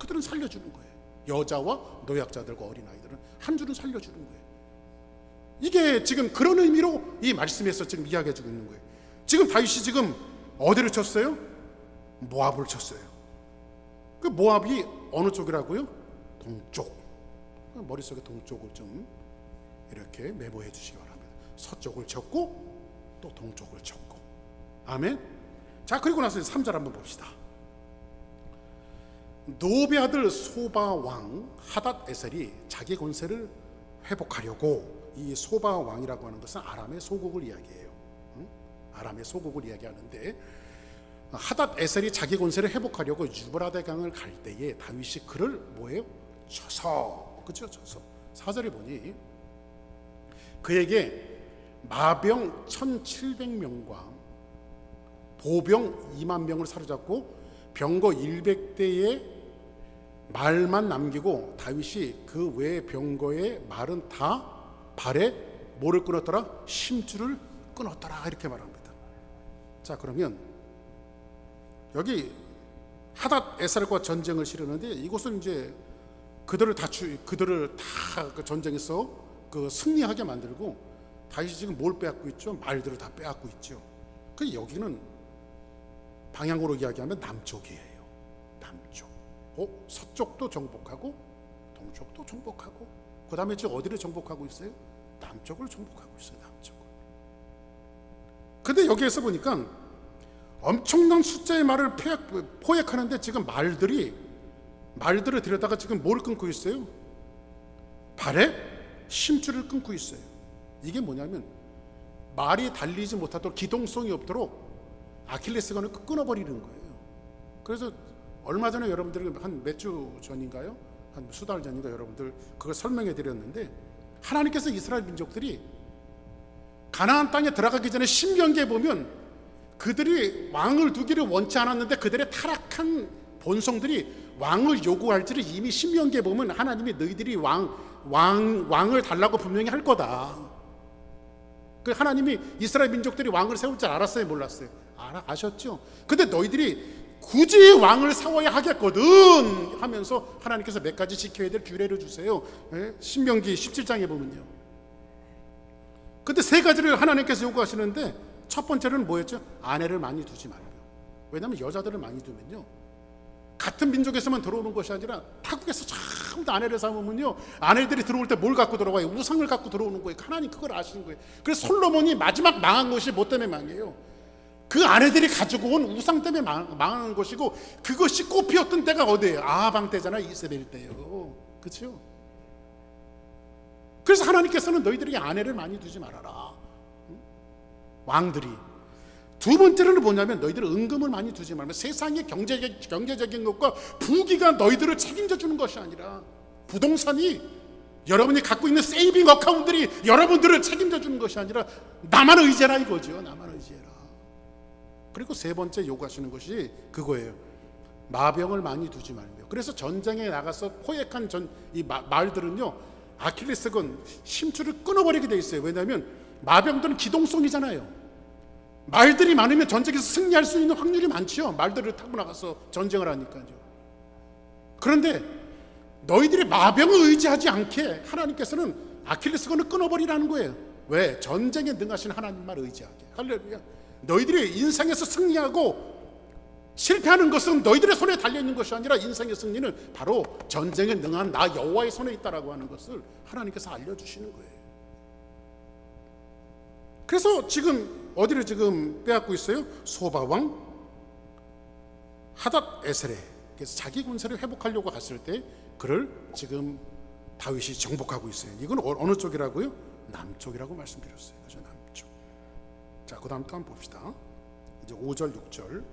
A: 그들은 살려주는 거예요. 여자와 노약자들과 어린아이들은 한 줄은 살려주는 거예요. 이게 지금 그런 의미로 이 말씀에서 지금 이야기해주고 있는 거예요. 지금 다윗이 지금 어디를 쳤어요? 모압을 쳤어요. 그 모압이 어느 쪽이라고요? 동쪽. 머릿속에 동쪽을 좀 이렇게 메모해 주시기 바랍니다. 서쪽을 쳤고 또 동쪽을 쳤고. 아멘. 자, 그리고 나서 3절 한번 봅시다. 노베 아들 소바 왕 하닷 에셀이 자기 권세를 회복하려고, 이 소바 왕이라고 하는 것은 아람의 소국을 이야기해요. 아람의 소국을 이야기하는데, 하닷 에셀이 자기 권세를 회복하려고 유브라데 강을 갈 때에 다윗이 그를 뭐예요? 쳐서, 그렇죠? 쳐서 4절에 보니 그에게 마병 1700명과 보병 2만 명을 사로잡고 병거 100대의 말만 남기고 다윗이 그 외의 병거의 말은 다 발에 뭐를 끊었더라? 심줄을 끊었더라 이렇게 말합니다. 자, 그러면 여기 하닷 에셀과 전쟁을 치르는데 이곳은 이제 그들을 다 그 전쟁에서 그 승리하게 만들고 다윗이 지금 뭘 빼앗고 있죠? 말들을 다 빼앗고 있죠. 그 여기는 방향으로 이야기하면 남쪽이에요. 남쪽. 서쪽도 정복하고 동쪽도 정복하고 그 다음에 지금 어디를 정복하고 있어요? 남쪽을 정복하고 있어요. 남쪽을. 근데 여기에서 보니까 엄청난 숫자의 말을 포획하는데 지금 말들을 들여다가 지금 뭘 끊고 있어요? 발에 심줄을 끊고 있어요. 이게 뭐냐면 말이 달리지 못하도록 기동성이 없도록 아킬레스건을 끊어버리는 거예요. 그래서 얼마 전에 여러분들이 한 몇 주 전인가요? 한 수달 전인가 여러분들 그걸 설명해 드렸는데 하나님께서 이스라엘 민족들이 가나안 땅에 들어가기 전에 신명기에 보면 그들이 왕을 두기를 원치 않았는데 그들의 타락한 본성들이 왕을 요구할지를 이미 신명기에 보면 하나님이 너희들이 왕을 달라고 분명히 할 거다. 그 하나님이 이스라엘 민족들이 왕을 세울 줄 알았어요? 몰랐어요? 아셨죠? 근데 너희들이 굳이 왕을 세워야 하겠거든 하면서 하나님께서 몇 가지 지켜야 될 규례를 주세요. 신명기 17장에 보면요. 근데 세 가지를 하나님께서 요구하시는데 첫 번째는 뭐였죠? 아내를 많이 두지 말아요. 왜냐하면 여자들을 많이 두면요 같은 민족에서만 들어오는 것이 아니라 타국에서 전부 다 아내를 삼으면요 아내들이 들어올 때 뭘 갖고 들어와요? 우상을 갖고 들어오는 거예요. 하나님 그걸 아시는 거예요. 그래서 솔로몬이 마지막 망한 것이 뭐 때문에 망해요? 그 아내들이 가지고 온 우상 때문에 망하는 것이고 그것이 꽃피었던 때가 어디예요? 아방 때잖아요. 이세벨 때요. 그렇죠? 그래서 하나님께서는 너희들이 아내를 많이 두지 말아라. 왕들이. 두 번째는 뭐냐면 너희들은 은금을 많이 두지 말면 세상의 경제적인 것과 부귀가 너희들을 책임져 주는 것이 아니라 부동산이 여러분이 갖고 있는 세이빙 어카운트들이 여러분들을 책임져 주는 것이 아니라 나만 의지해라 이거죠. 나만 의지해라. 그리고 세 번째 요구하시는 것이 그거예요. 마병을 많이 두지 말며. 그래서 전쟁에 나가서 포획한 이 말들은요 아킬레스건 심줄을 끊어버리게 돼 있어요. 왜냐하면 마병들은 기동성이잖아요. 말들이 많으면 전쟁에서 승리할 수 있는 확률이 많죠. 말들을 타고 나가서 전쟁을 하니까요. 그런데 너희들이 마병을 의지하지 않게 하나님께서는 아킬레스건을 끊어버리라는 거예요. 왜? 전쟁에 능하신 하나님만 의지하게. 할렐루야. 너희들이 인생에서 승리하고 실패하는 것은 너희들의 손에 달려있는 것이 아니라 인생의 승리는 바로 전쟁에 능한 나 여호와의 손에 있다라고 하는 것을 하나님께서 알려주시는 거예요. 그래서 지금 어디를 지금 빼앗고 있어요? 소바왕 하닷 에셀에. 그래서 자기 군사를 회복하려고 갔을 때 그를 지금 다윗이 정복하고 있어요. 이건 어느 쪽이라고요? 남쪽이라고 말씀드렸어요. 그죠? 남쪽. 자, 그 다음 또 한번 봅시다. 이제 5절 6절.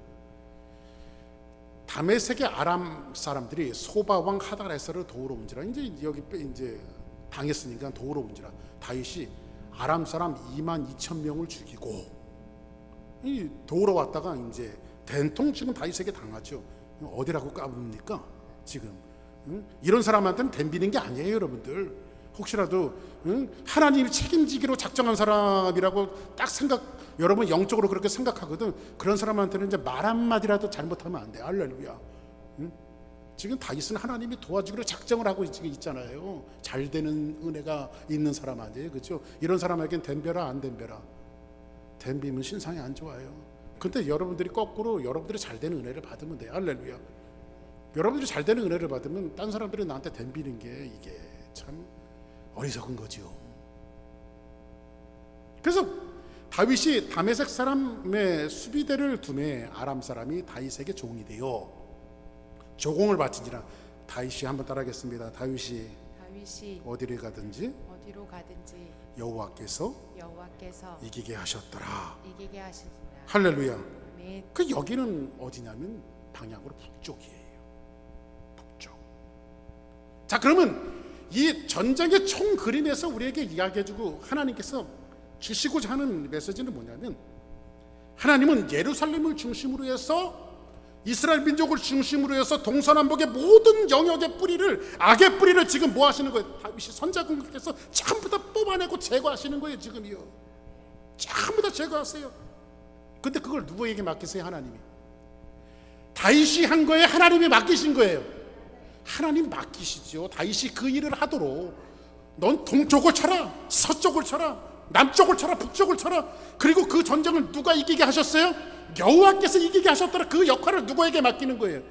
A: 다메섹의 아람 사람들이 소바왕 하닷 에셀을 도우러 온지라. 이제 여기 이제 당했으니까 도우러 온지라. 다윗이 아람 사람 22,000명을 죽이고 이 도우러 왔다가 이제 된통 지금 다윗에게 당하죠. 어디라고 까봅니까? 지금 이런 사람한테는 덤비는 게 아니에요, 여러분들. 혹시라도 하나님이 책임지기로 작정한 사람이라고 딱 여러분 영적으로 그렇게 생각하거든. 그런 사람한테는 이제 말 한마디라도 잘못하면 안 돼. 할렐루야. 지금 다윗은 하나님이 도와주기로 작정을 하고 지금 있잖아요. 잘 되는 은혜가 있는 사람 아니에요, 그렇죠? 이런 사람에겐 덤벼라 안 덤벼라? 덤비면 신상이 안 좋아요. 근데 여러분들이 거꾸로 여러분들이 잘 되는 은혜를 받으면 돼요. 할렐루야. 여러분들이 잘 되는 은혜를 받으면 딴 사람들이 나한테 덤비는 게 이게 참 어리석은 거죠. 그래서 다윗이 다메섹 사람의 수비대를 두매 아람 사람이 다윗에게 종이 되어 조공을 바치니라. 다윗이 한번 따라하겠습니다. 다윗이 어디로 가든지 여호와께서 이기게 하셨더라. 할렐루야. 그 여기는 어디냐면 방향으로 북쪽이에요. 북쪽. 자, 그러면 이 전쟁의 총 그림에서 우리에게 이야기해주고 하나님께서 주시고자 하는 메시지는 뭐냐면 하나님은 예루살렘을 중심으로 해서 이스라엘 민족을 중심으로 해서 동서남북의 모든 영역의 뿌리를, 악의 뿌리를 지금 뭐 하시는 거예요? 다윗이 선자공격해서 전부 다 뽑아내고 제거하시는 거예요. 지금이요. 전부 다 제거하세요. 근데 그걸 누구에게 맡기세요? 하나님이. 다윗이 한 거에 하나님이 맡기신 거예요. 하나님 맡기시죠. 다윗이 그 일을 하도록. 넌 동쪽을 쳐라, 서쪽을 쳐라, 남쪽을 쳐라, 북쪽을 쳐라. 그리고 그 전쟁을 누가 이기게 하셨어요? 여호와께서 이기게 하셨더라. 그 역할을 누구에게 맡기는 거예요?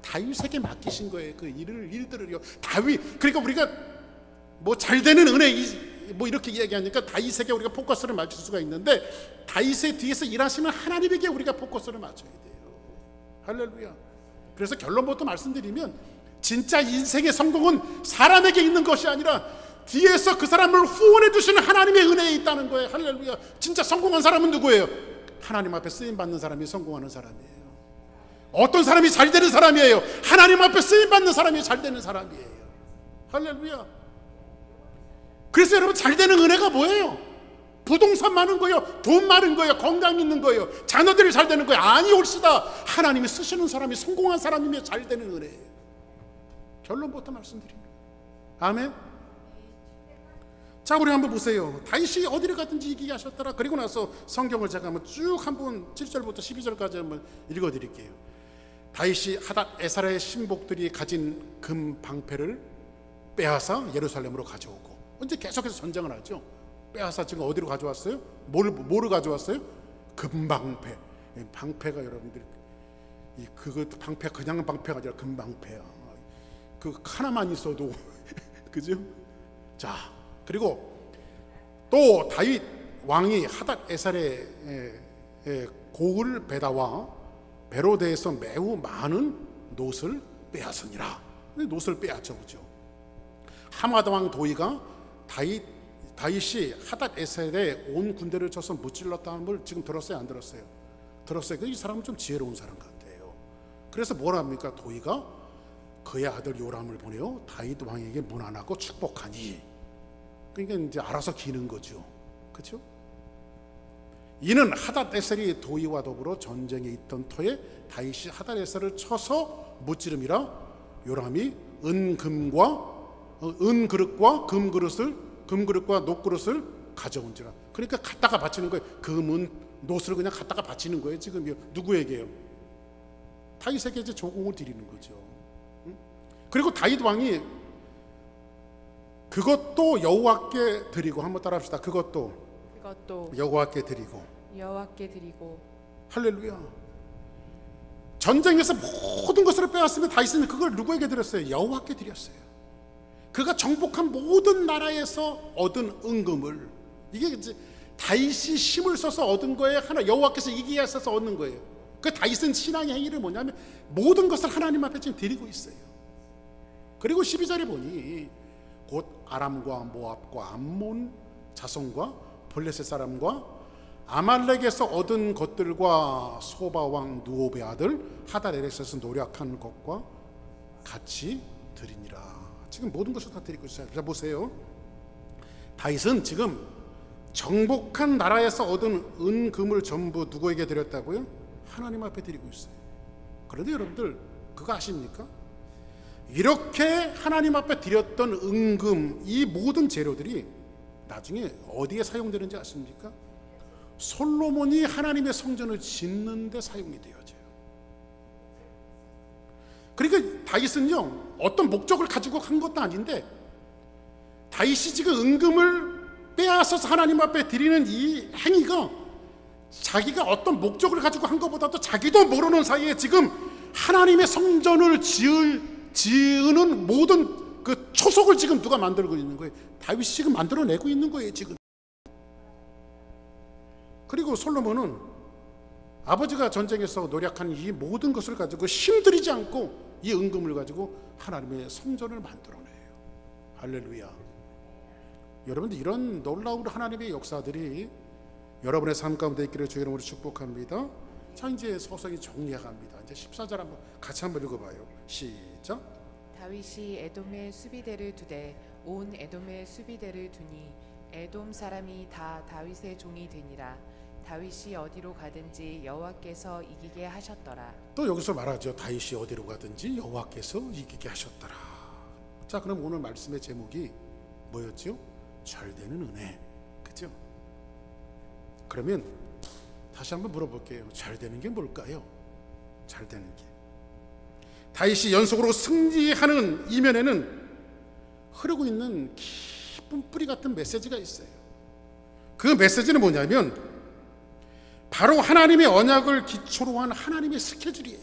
A: 다윗에게 맡기신 거예요. 그 일들을요. 다윗. 그러니까 우리가 뭐 잘되는 은혜 뭐 이렇게 이야기하니까 다윗에게 우리가 포커스를 맞출 수가 있는데, 다윗의 뒤에서 일하시는 하나님에게 우리가 포커스를 맞춰야 돼요. 할렐루야. 그래서 결론부터 말씀드리면, 진짜 인생의 성공은 사람에게 있는 것이 아니라 뒤에서 그 사람을 후원해 주시는 하나님의 은혜에 있다는 거예요. 할렐루야. 진짜 성공한 사람은 누구예요? 하나님 앞에 쓰임 받는 사람이 성공하는 사람이에요. 어떤 사람이 잘 되는 사람이에요? 하나님 앞에 쓰임 받는 사람이 잘 되는 사람이에요. 할렐루야. 그래서 여러분, 잘 되는 은혜가 뭐예요? 부동산 많은 거예요? 돈 많은 거예요? 건강 있는 거예요? 자녀들이 잘 되는 거예요? 아니, 옳시다. 하나님이 쓰시는 사람이 성공한 사람이면 잘 되는 은혜예요. 결론부터 말씀드립니다. 아멘. 자, 우리 한번 보세요. 다윗이 어디를 가든지 이기게 하셨더라. 그리고 나서 성경을 제가 한번 쭉 한번 7절부터 12절까지 한번 읽어드릴게요. 다윗이 하닷 에사라의 신복들이 가진 금 방패를 빼앗아 예루살렘으로 가져오고, 이제 계속해서 전쟁을 하죠. 빼앗아 지금 어디로 가져왔어요? 뭐를 가져왔어요? 금방패. 방패가 여러분들, 그거 방패 그냥 방패가 아니라 금방패야. 그 하나만 있어도 그죠? 자, 그리고 또 다윗 왕이 하닷 에살의 고을 베다와 베로 대해서 매우 많은 놋을 빼앗으니라. 놋을 빼앗죠, 그죠? 하마다 왕 도이가 다윗이 하닷 에살에 온 군대를 쳐서 무찔렀다는 걸 지금 들었어요, 안 들었어요? 들었어요. 이 사람은 좀 지혜로운 사람 같아요. 그래서 뭘 합니까? 도이가 그의 아들 요람을 보내어 다윗 왕에게 문안하고 축복하니. 그러니까 이제 알아서 기는 거죠. 그렇죠? 이는 하닷에셀이 도이와 더불어 전쟁에 있던 터에 다윗이 하닷에셀을 쳐서 무찌름이라 요람이 은그릇과 금그릇과 놋그릇을 가져온지라. 그러니까 갖다가 바치는 거예요. 금은 놋을 그냥 갖다가 바치는 거예요. 지금 누구에게요? 다윗에게 이제 조공을 드리는 거죠. 그리고 다윗 왕이 그것도 여호와께 드리고, 한번 따라합시다. 그것도 여호와께 드리고. 할렐루야. 전쟁에서 모든 것을 빼앗으면 다윗은 그걸 누구에게 드렸어요? 여호와께 드렸어요. 그가 정복한 모든 나라에서 얻은 은금을, 이게 이제 다윗이 힘을 써서 얻은 거에 하나 여호와께서 이기게 하셔서 얻는 거예요. 그 다윗은 신앙의 행위를 뭐냐면 모든 것을 하나님 앞에 지금 드리고 있어요. 그리고 12절에 보니 곧 아람과 모압과 암몬 자손과 블레셋 사람과 아말렉에서 얻은 것들과 소바왕 누옵의 아들 하닷에셀에서 노력한 것과 같이 드리니라. 지금 모든 것을 다 드리고 있어요. 자, 보세요. 다윗은 지금 정복한 나라에서 얻은 은금을 전부 누구에게 드렸다고요? 하나님 앞에 드리고 있어요. 그런데 여러분들 그거 아십니까? 이렇게 하나님 앞에 드렸던 은금, 이 모든 재료들이 나중에 어디에 사용되는지 아십니까? 솔로몬이 하나님의 성전을 짓는 데 사용이 되어져요. 그러니까 다윗은요, 어떤 목적을 가지고 한 것도 아닌데, 다윗이 지금 은금을 빼앗아서 하나님 앞에 드리는 이 행위가 자기가 어떤 목적을 가지고 한 것보다도 자기도 모르는 사이에 지금 하나님의 성전을 지으는 모든 그 초석을 지금 누가 만들고 있는 거예요? 다윗이 지금 만들어내고 있는 거예요, 지금. 그리고 솔로몬은 아버지가 전쟁에서 노력한 이 모든 것을 가지고 힘들이지 않고 이 은금을 가지고 하나님의 성전을 만들어내요. 할렐루야. 여러분들, 이런 놀라운 하나님의 역사들이 여러분의 삶 가운데 있기를 주의 이름으로 축복합니다. 자, 이제 서서히 정리해갑니다. 이제 14절 한번 같이 한번 읽어봐요. 시작.
B: 다윗이 에돔의 수비대를 두되 온 에돔의 수비대를 두니 에돔 사람이 다 다윗의 종이 되니라. 다윗이 어디로 가든지 여호와께서 이기게 하셨더라.
A: 또 여기서 말하죠. 다윗이 어디로 가든지 여호와께서 이기게 하셨더라. 자, 그럼 오늘 말씀의 제목이 뭐였죠? 잘되는 은혜. 그죠? 그러면 다시 한번 물어볼게요. 잘되는 게 뭘까요? 잘되는 게, 다윗이 연속으로 승리하는 이면에는 흐르고 있는 깊은 뿌리 같은 메시지가 있어요. 그 메시지는 뭐냐면 바로 하나님의 언약을 기초로 한 하나님의 스케줄이에요.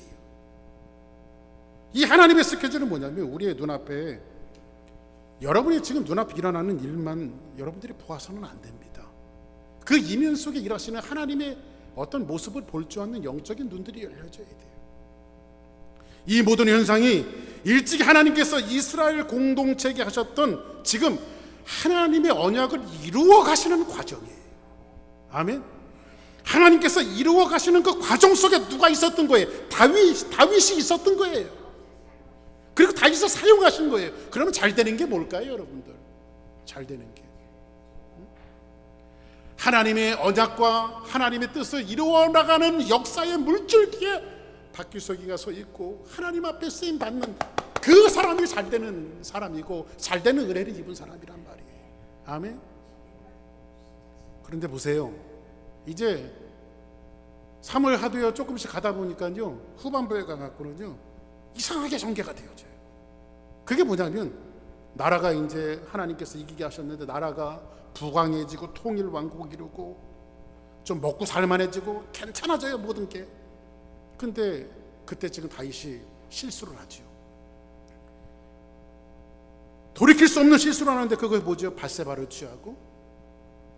A: 이 하나님의 스케줄은 뭐냐면 우리의 눈앞에, 여러분이 지금 눈앞에 일어나는 일만 여러분들이 보아서는 안 됩니다. 그 이면 속에 일하시는 하나님의 어떤 모습을 볼 줄 아는 영적인 눈들이 열려져야 돼요. 이 모든 현상이 일찍 하나님께서 이스라엘 공동체에게 하셨던 지금 하나님의 언약을 이루어 가시는 과정이에요. 아멘. 하나님께서 이루어 가시는 그 과정 속에 누가 있었던 거예요? 다윗이 있었던 거예요. 그리고 다윗을 사용하신 거예요. 그러면 잘 되는 게 뭘까요, 여러분들? 잘 되는 게 하나님의 언약과 하나님의 뜻을 이루어 나가는 역사의 물줄기에 박규석이가 서 있고 하나님 앞에 쓰임 받는 그 사람이 잘 되는 사람이고 잘 되는 은혜를 입은 사람이란 말이에요. 아멘. 그런데 보세요. 이제 3월 하도요 조금씩 가다 보니까요 후반부에 가갖고는요 이상하게 전개가 되어져요. 그게 뭐냐면 나라가 이제 하나님께서 이기게 하셨는데 나라가 부강해지고 통일 왕국 이루고 좀 먹고 살만해지고 괜찮아져요 모든 게. 근데 그때 지금 다윗이 실수를 하죠. 돌이킬 수 없는 실수를 하는데 그걸 뭐죠? 밧세바를 취하고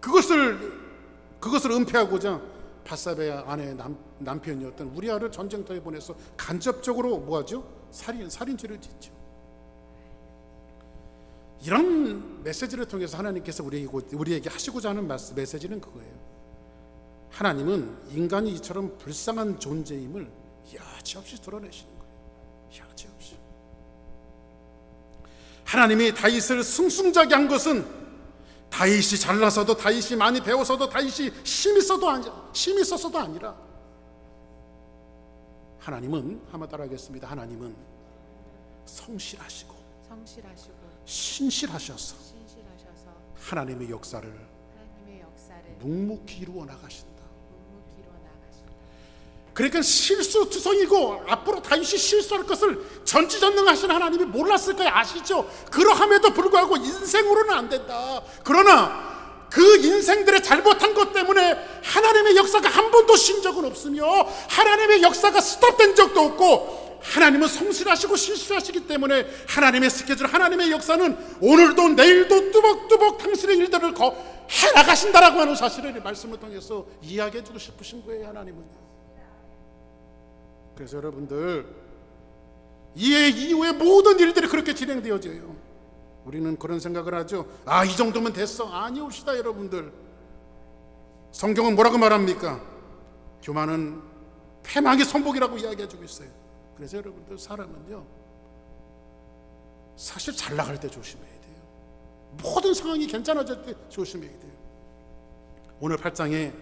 A: 그것을 은폐하고자 밧세바의 아내 남편이었던 우리아를 전쟁터에 보내서 간접적으로 뭐하죠? 살인죄를 짓죠. 이런 메시지를 통해서 하나님께서 우리에게 하시고자 하는 메시지는 그거예요. 하나님은 인간이 이처럼 불쌍한 존재임을 여지없이 드러내시는 거예요. 여지없이. 하나님이 다윗을 승승자게 한 것은 다윗이 잘나서도 다윗이 많이 배워서도 다윗이 힘이 있어서도 아니라 하나님은 한번 따라하겠습니다. 하나님은 성실하시고 신실하셔서 하나님의 역사를 묵묵히 이루어 나가신다. 그러니까 실수투성이고 앞으로 다윗이 실수할 것을 전지전능하신 하나님이 몰랐을까요? 아시죠? 그러함에도 불구하고 인생으로는 안 된다. 그러나 그 인생들의 잘못한 것 때문에 하나님의 역사가 한 번도 쉰 적은 없으며 하나님의 역사가 스톱된 적도 없고 하나님은 성실하시고 신실하시기 때문에 하나님의 스케줄, 하나님의 역사는 오늘도 내일도 뚜벅뚜벅 당신의 일들을 해나가신다라고 하는 사실을 말씀을 통해서 이야기해 주고 싶으신 거예요. 하나님은. 그래서 여러분들 이후에 모든 일들이 그렇게 진행되어져요. 우리는 그런 생각을 하죠. 이 정도면 됐어. 아니옵시다 여러분들. 성경은 뭐라고 말합니까? 교만은 패망의 선복이라고 이야기해주고 있어요. 그래서 여러분들 사람은요 사실 잘 나갈 때 조심해야 돼요. 모든 상황이 괜찮아질 때 조심해야 돼요. 오늘 8장에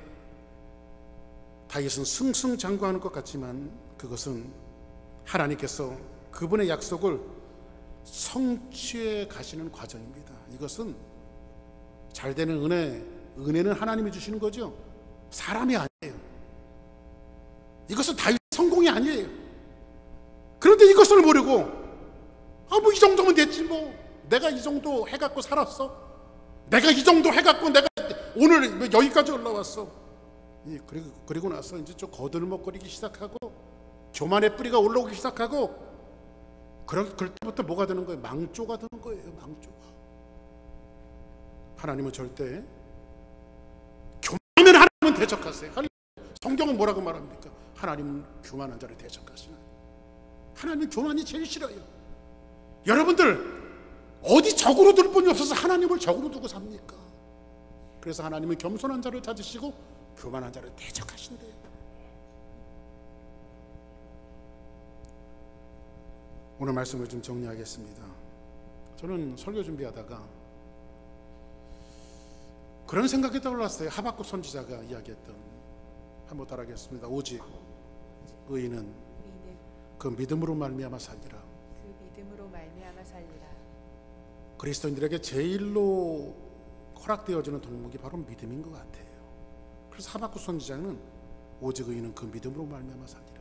A: 다윗은 승승장구하는 것 같지만 그것은 하나님께서 그분의 약속을 성취해 가시는 과정입니다. 이것은 잘 되는 은혜는 하나님이 주시는 거죠. 사람이 아니에요. 이것은 다윗 성공이 아니에요. 그런데 이것을 모르고 뭐 이 정도면 됐지 뭐 내가 이 정도 해갖고 살았어. 내가 이 정도 해갖고 내가 오늘 여기까지 올라왔어. 그리고 나서 이제 좀 거들먹거리기 시작하고 교만의 뿌리가 올라오기 시작하고 그럴 때부터 뭐가 되는 거예요? 망조가 되는 거예요. 망조가. 하나님은 절대 교만하면 하나님은 대적하세요. 성경은 뭐라고 말합니까? 하나님은 교만한 자를 대적하시나. 하나님은 교만이 제일 싫어요. 여러분들 어디 적으로 둘 분이 없어서 하나님을 적으로 두고 삽니까? 그래서 하나님은 겸손한 자를 찾으시고 교만한 자를 대적하신대요. 오늘 말씀을 좀 정리하겠습니다. 저는 설교 준비하다가 그런 생각이 떠올랐어요. 하박국 선지자가 이야기했던 한번 따라하겠습니다. 오직 의인은
B: 의인은
A: 그 믿음으로 말미암아 살리라.
B: 그 믿음으로 말미암아 살리라.
A: 그리스도인들에게 제일로 허락되어지는 덕목이 바로 믿음인 것 같아요. 그래서 하박국 선지자는 오직 의인은 그 믿음으로 말미암아 살리라.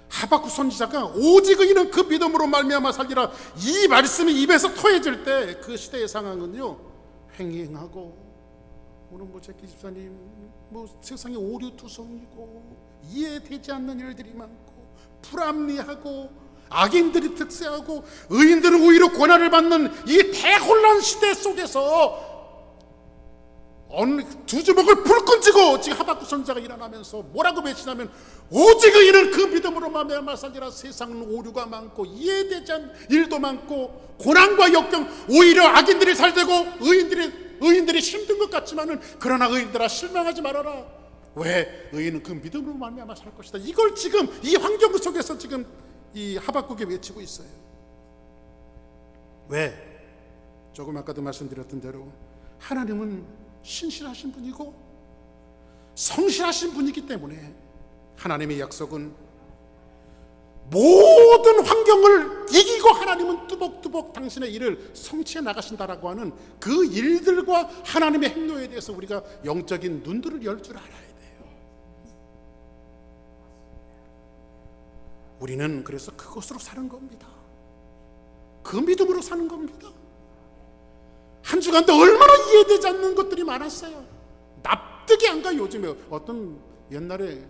A: 하박국 선지자가 오직 의인은 그 믿음으로 말미암아 살리라, 이 말씀이 입에서 터해질 때 그 시대의 상황은요, 횡행하고 오늘 제키 집사님 세상에 오류투성이고 이해되지 않는 일들이 많고 불합리하고 악인들이 득세하고 의인들은 오히려 고난을 받는 이 대혼란 시대 속에서 어느 두 주먹을 불끈 쥐고 지금 하박국 선지자가 일어나면서 뭐라고 외치냐면 오직 의인은 그 믿음으로 말미암아 살리라. 세상은 오류가 많고 이해되지 않는 일도 많고 고난과 역경, 오히려 악인들이 잘되고 의인들이 힘든 것 같지만은 그러나 의인들아 실망하지 말아라. 왜? 의인은 그 믿음으로 말미암아 살 것이다. 이걸 지금 이 환경 속에서 지금 이 하박국이 외치고 있어요. 왜? 조금 아까도 말씀드렸던 대로 하나님은 신실하신 분이고 성실하신 분이기 때문에 하나님의 약속은 모든 환경을 이기고 하나님은 뚜벅뚜벅 당신의 일을 성취해 나가신다라고 하는 그 일들과 하나님의 행동에 대해서 우리가 영적인 눈들을 열 줄 알아야 돼요. 우리는 그래서 그것으로 사는 겁니다. 그 믿음으로 사는 겁니다. 한 주간도 얼마나 이해되지 않는 것들이 많았어요. 납득이 안 가요. 요즘에 어떤 옛날에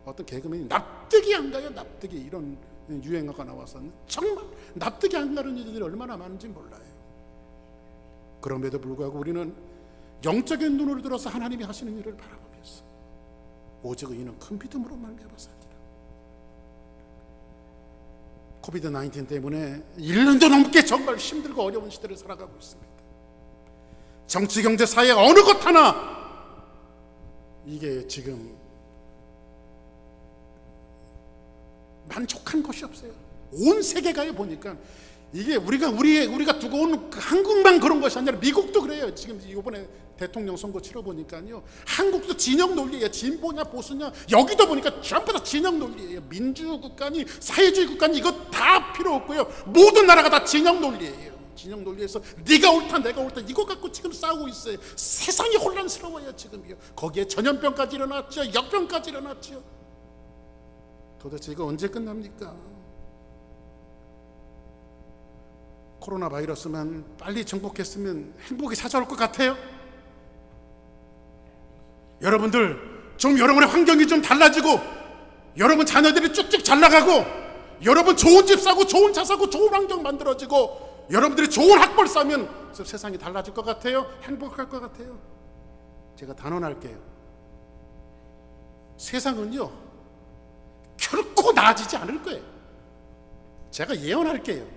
A: 어떤 개그맨이 납득이 안 가요. 납득이 이런 유행어가 나와서 정말 납득이 안 가는 일들이 얼마나 많은지 몰라요. 그럼에도 불구하고 우리는 영적인 눈으로 들어서 하나님이 하시는 일을 바라보면서 오직 의인은 큰 믿음으로 말미암아 살리라. 코비드-19 때문에 1년도 넘게 정말 힘들고 어려운 시대를 살아가고 있습니다. 정치, 경제, 사회 어느 것 하나 이게 지금 만족한 것이 없어요. 온 세계가에 보니까 이게 우리가 두고 온 한국만 그런 것이 아니라 미국도 그래요. 지금 이번에 대통령 선거 치러 보니까요, 한국도 진영 논리예요. 진보냐 보수냐 여기도 보니까 전부 다 진영 논리예요. 민주국가니 사회주의 국가니 이거 다 필요 없고요. 모든 나라가 다 진영 논리예요. 진영 논리에서 네가 옳다 내가 옳다 이거 갖고 지금 싸우고 있어요. 세상이 혼란스러워요 지금요. 거기에 전염병까지 일어났죠. 역병까지 일어났죠. 도대체 이거 언제 끝납니까? 코로나 바이러스만 빨리 정복했으면 행복이 찾아올 것 같아요. 여러분들 좀 여러분의 환경이 좀 달라지고 여러분 자녀들이 쭉쭉 잘 나가고 여러분 좋은 집 사고 좋은 차 사고 좋은 환경 만들어지고 여러분들이 좋은 학벌 쌓으면 세상이 달라질 것 같아요? 행복할 것 같아요? 제가 단언할게요. 세상은요 결코 나아지지 않을 거예요. 제가 예언할게요.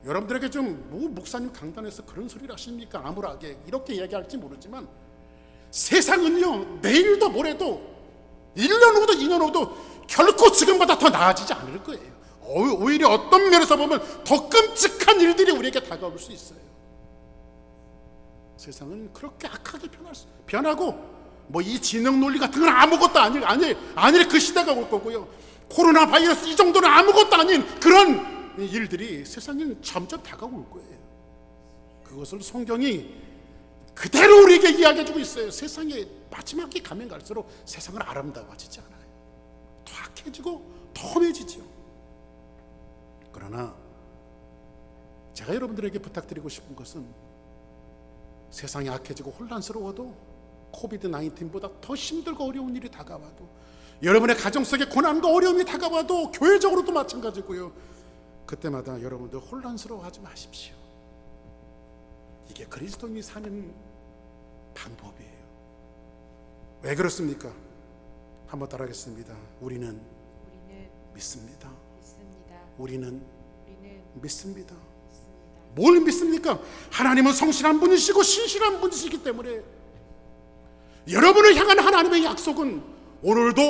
A: 여러분들에게 좀 목사님 강단에서 그런 소리를 하십니까? 암울하게 이렇게 얘기할지 모르지만 세상은요 내일도 모레도 1년 후도 2년 후도 결코 지금보다 더 나아지지 않을 거예요. 오히려 어떤 면에서 보면 더 끔찍한 일들이 우리에게 다가올 수 있어요. 세상은 그렇게 악하게 변하고 뭐 이 진영 논리 같은 건 아무것도 아닐 그 시대가 올 거고요. 코로나 바이러스 이 정도는 아무것도 아닌 그런 일들이 세상에 점점 다가올 거예요. 그것을 성경이 그대로 우리에게 이야기해주고 있어요. 세상에 마지막에 가면 갈수록 세상은 아름다워지지 않아요. 더 악해지고 더 험해지죠. 그러나 제가 여러분들에게 부탁드리고 싶은 것은 세상이 악해지고 혼란스러워도 코비드-19보다 더 힘들고 어려운 일이 다가와도 여러분의 가정 속에 고난과 어려움이 다가와도 교회적으로도 마찬가지고요. 그때마다 여러분들 혼란스러워하지 마십시오. 이게 그리스도인이 사는 방법이에요. 왜 그렇습니까? 한번 따라하겠습니다. 우리는 믿습니다. 우리는 믿습니다. 뭘 믿습니까? 하나님은 성실한 분이시고 신실한 분이시기 때문에 여러분을 향한 하나님의 약속은 오늘도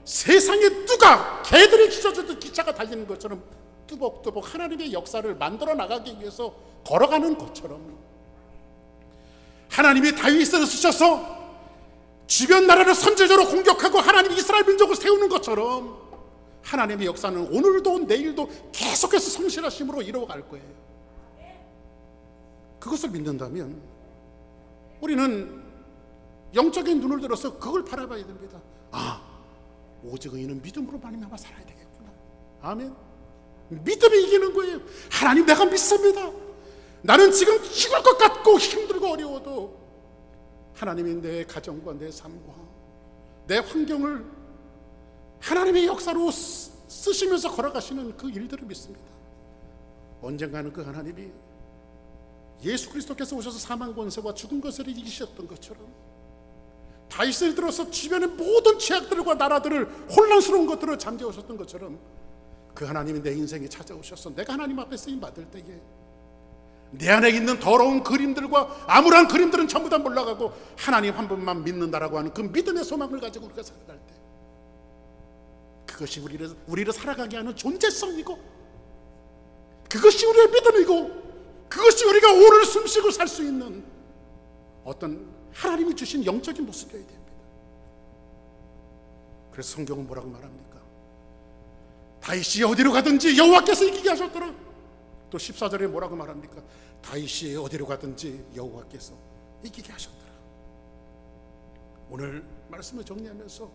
A: 세상에 누가 개들이 찢어졌던 기차가 달리는 것처럼 뚜벅뚜벅 하나님의 역사를 만들어 나가기 위해서 걸어가는 것처럼 하나님이 다윗을 쓰셔서 주변 나라를 선제적으로 공격하고 하나님 이스라엘 민족을 세우는 것처럼 하나님의 역사는 오늘도 내일도 계속해서 성실하심으로 이루어갈 거예요. 그것을 믿는다면 우리는 영적인 눈을 들어서 그걸 바라봐야 됩니다. 아, 오직 의인은 믿음으로 말미암아 살아야 되겠구나. 아멘. 믿음이 이기는 거예요. 하나님, 내가 믿습니다. 나는 지금 죽을 것 같고 힘들고 어려워도 하나님이 내 가정과 내 삶과 내 환경을 하나님의 역사로 쓰시면서 걸어가시는 그 일들을 믿습니다. 언젠가는 그 하나님이 예수 그리스도께서 오셔서 사망 권세와 죽은 것을 이기셨던 것처럼 다윗을 들어서 주변의 모든 죄악들과 나라들을 혼란스러운 것들을 잠재우셨던 것처럼 그 하나님이 내 인생에 찾아오셔서 내가 하나님 앞에 쓰임 받을 때에 내 안에 있는 더러운 그림들과 암울한 그림들은 전부 다 몰라가고 하나님 한 분만 믿는다라고 하는 그 믿음의 소망을 가지고 우리가 살아갈 때 그것이 우리를 살아가게 하는 존재성이고 그것이 우리의 믿음이고 그것이 우리가 오늘 숨쉬고 살 수 있는 어떤 하나님이 주신 영적인 모습이어야 됩니다. 그래서 성경은 뭐라고 말합니까? 다윗이 어디로 가든지 여호와께서 이기게 하셨더라. 또 14절에 뭐라고 말합니까? 다윗이 어디로 가든지 여호와께서 이기게 하셨더라. 오늘 말씀을 정리하면서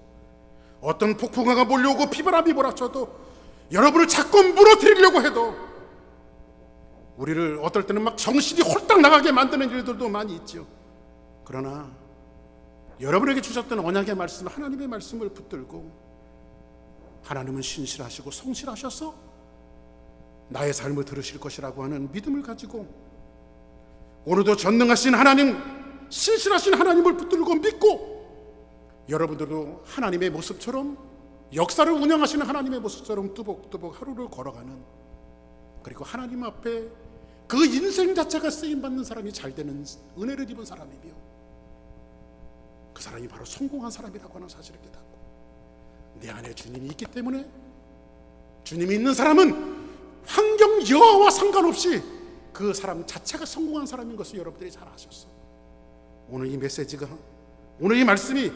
A: 어떤 폭풍우가 몰려오고 비바람이 몰아쳐도 여러분을 자꾸 무너뜨리려고 해도 우리를 어떨 때는 막 정신이 홀딱 나가게 만드는 일들도 많이 있죠. 그러나 여러분에게 주셨던 언약의 말씀, 하나님의 말씀을 붙들고 하나님은 신실하시고 성실하셔서 나의 삶을 들으실 것이라고 하는 믿음을 가지고 오늘도 전능하신 하나님, 신실하신 하나님을 붙들고 믿고 여러분들도 하나님의 모습처럼 역사를 운영하시는 하나님의 모습처럼 뚜벅뚜벅 하루를 걸어가는, 그리고 하나님 앞에 그 인생 자체가 쓰임받는 사람이 잘 되는 은혜를 입은 사람이며 그 사람이 바로 성공한 사람이라고 하는 사실을 깨닫고 내 안에 주님이 있기 때문에 주님이 있는 사람은 환경 여하와 상관없이 그 사람 자체가 성공한 사람인 것을 여러분들이 잘 아셨어. 오늘 이 메시지가, 오늘 이 말씀이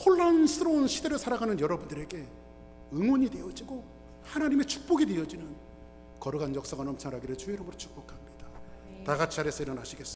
A: 혼란스러운 시대를 살아가는 여러분들에게 응원이 되어지고 하나님의 축복이 되어지는 걸어간 역사가 넘쳐나기를 주의 이름으로 축복합니다. 다 같이 자리에서 일어나시겠습니다.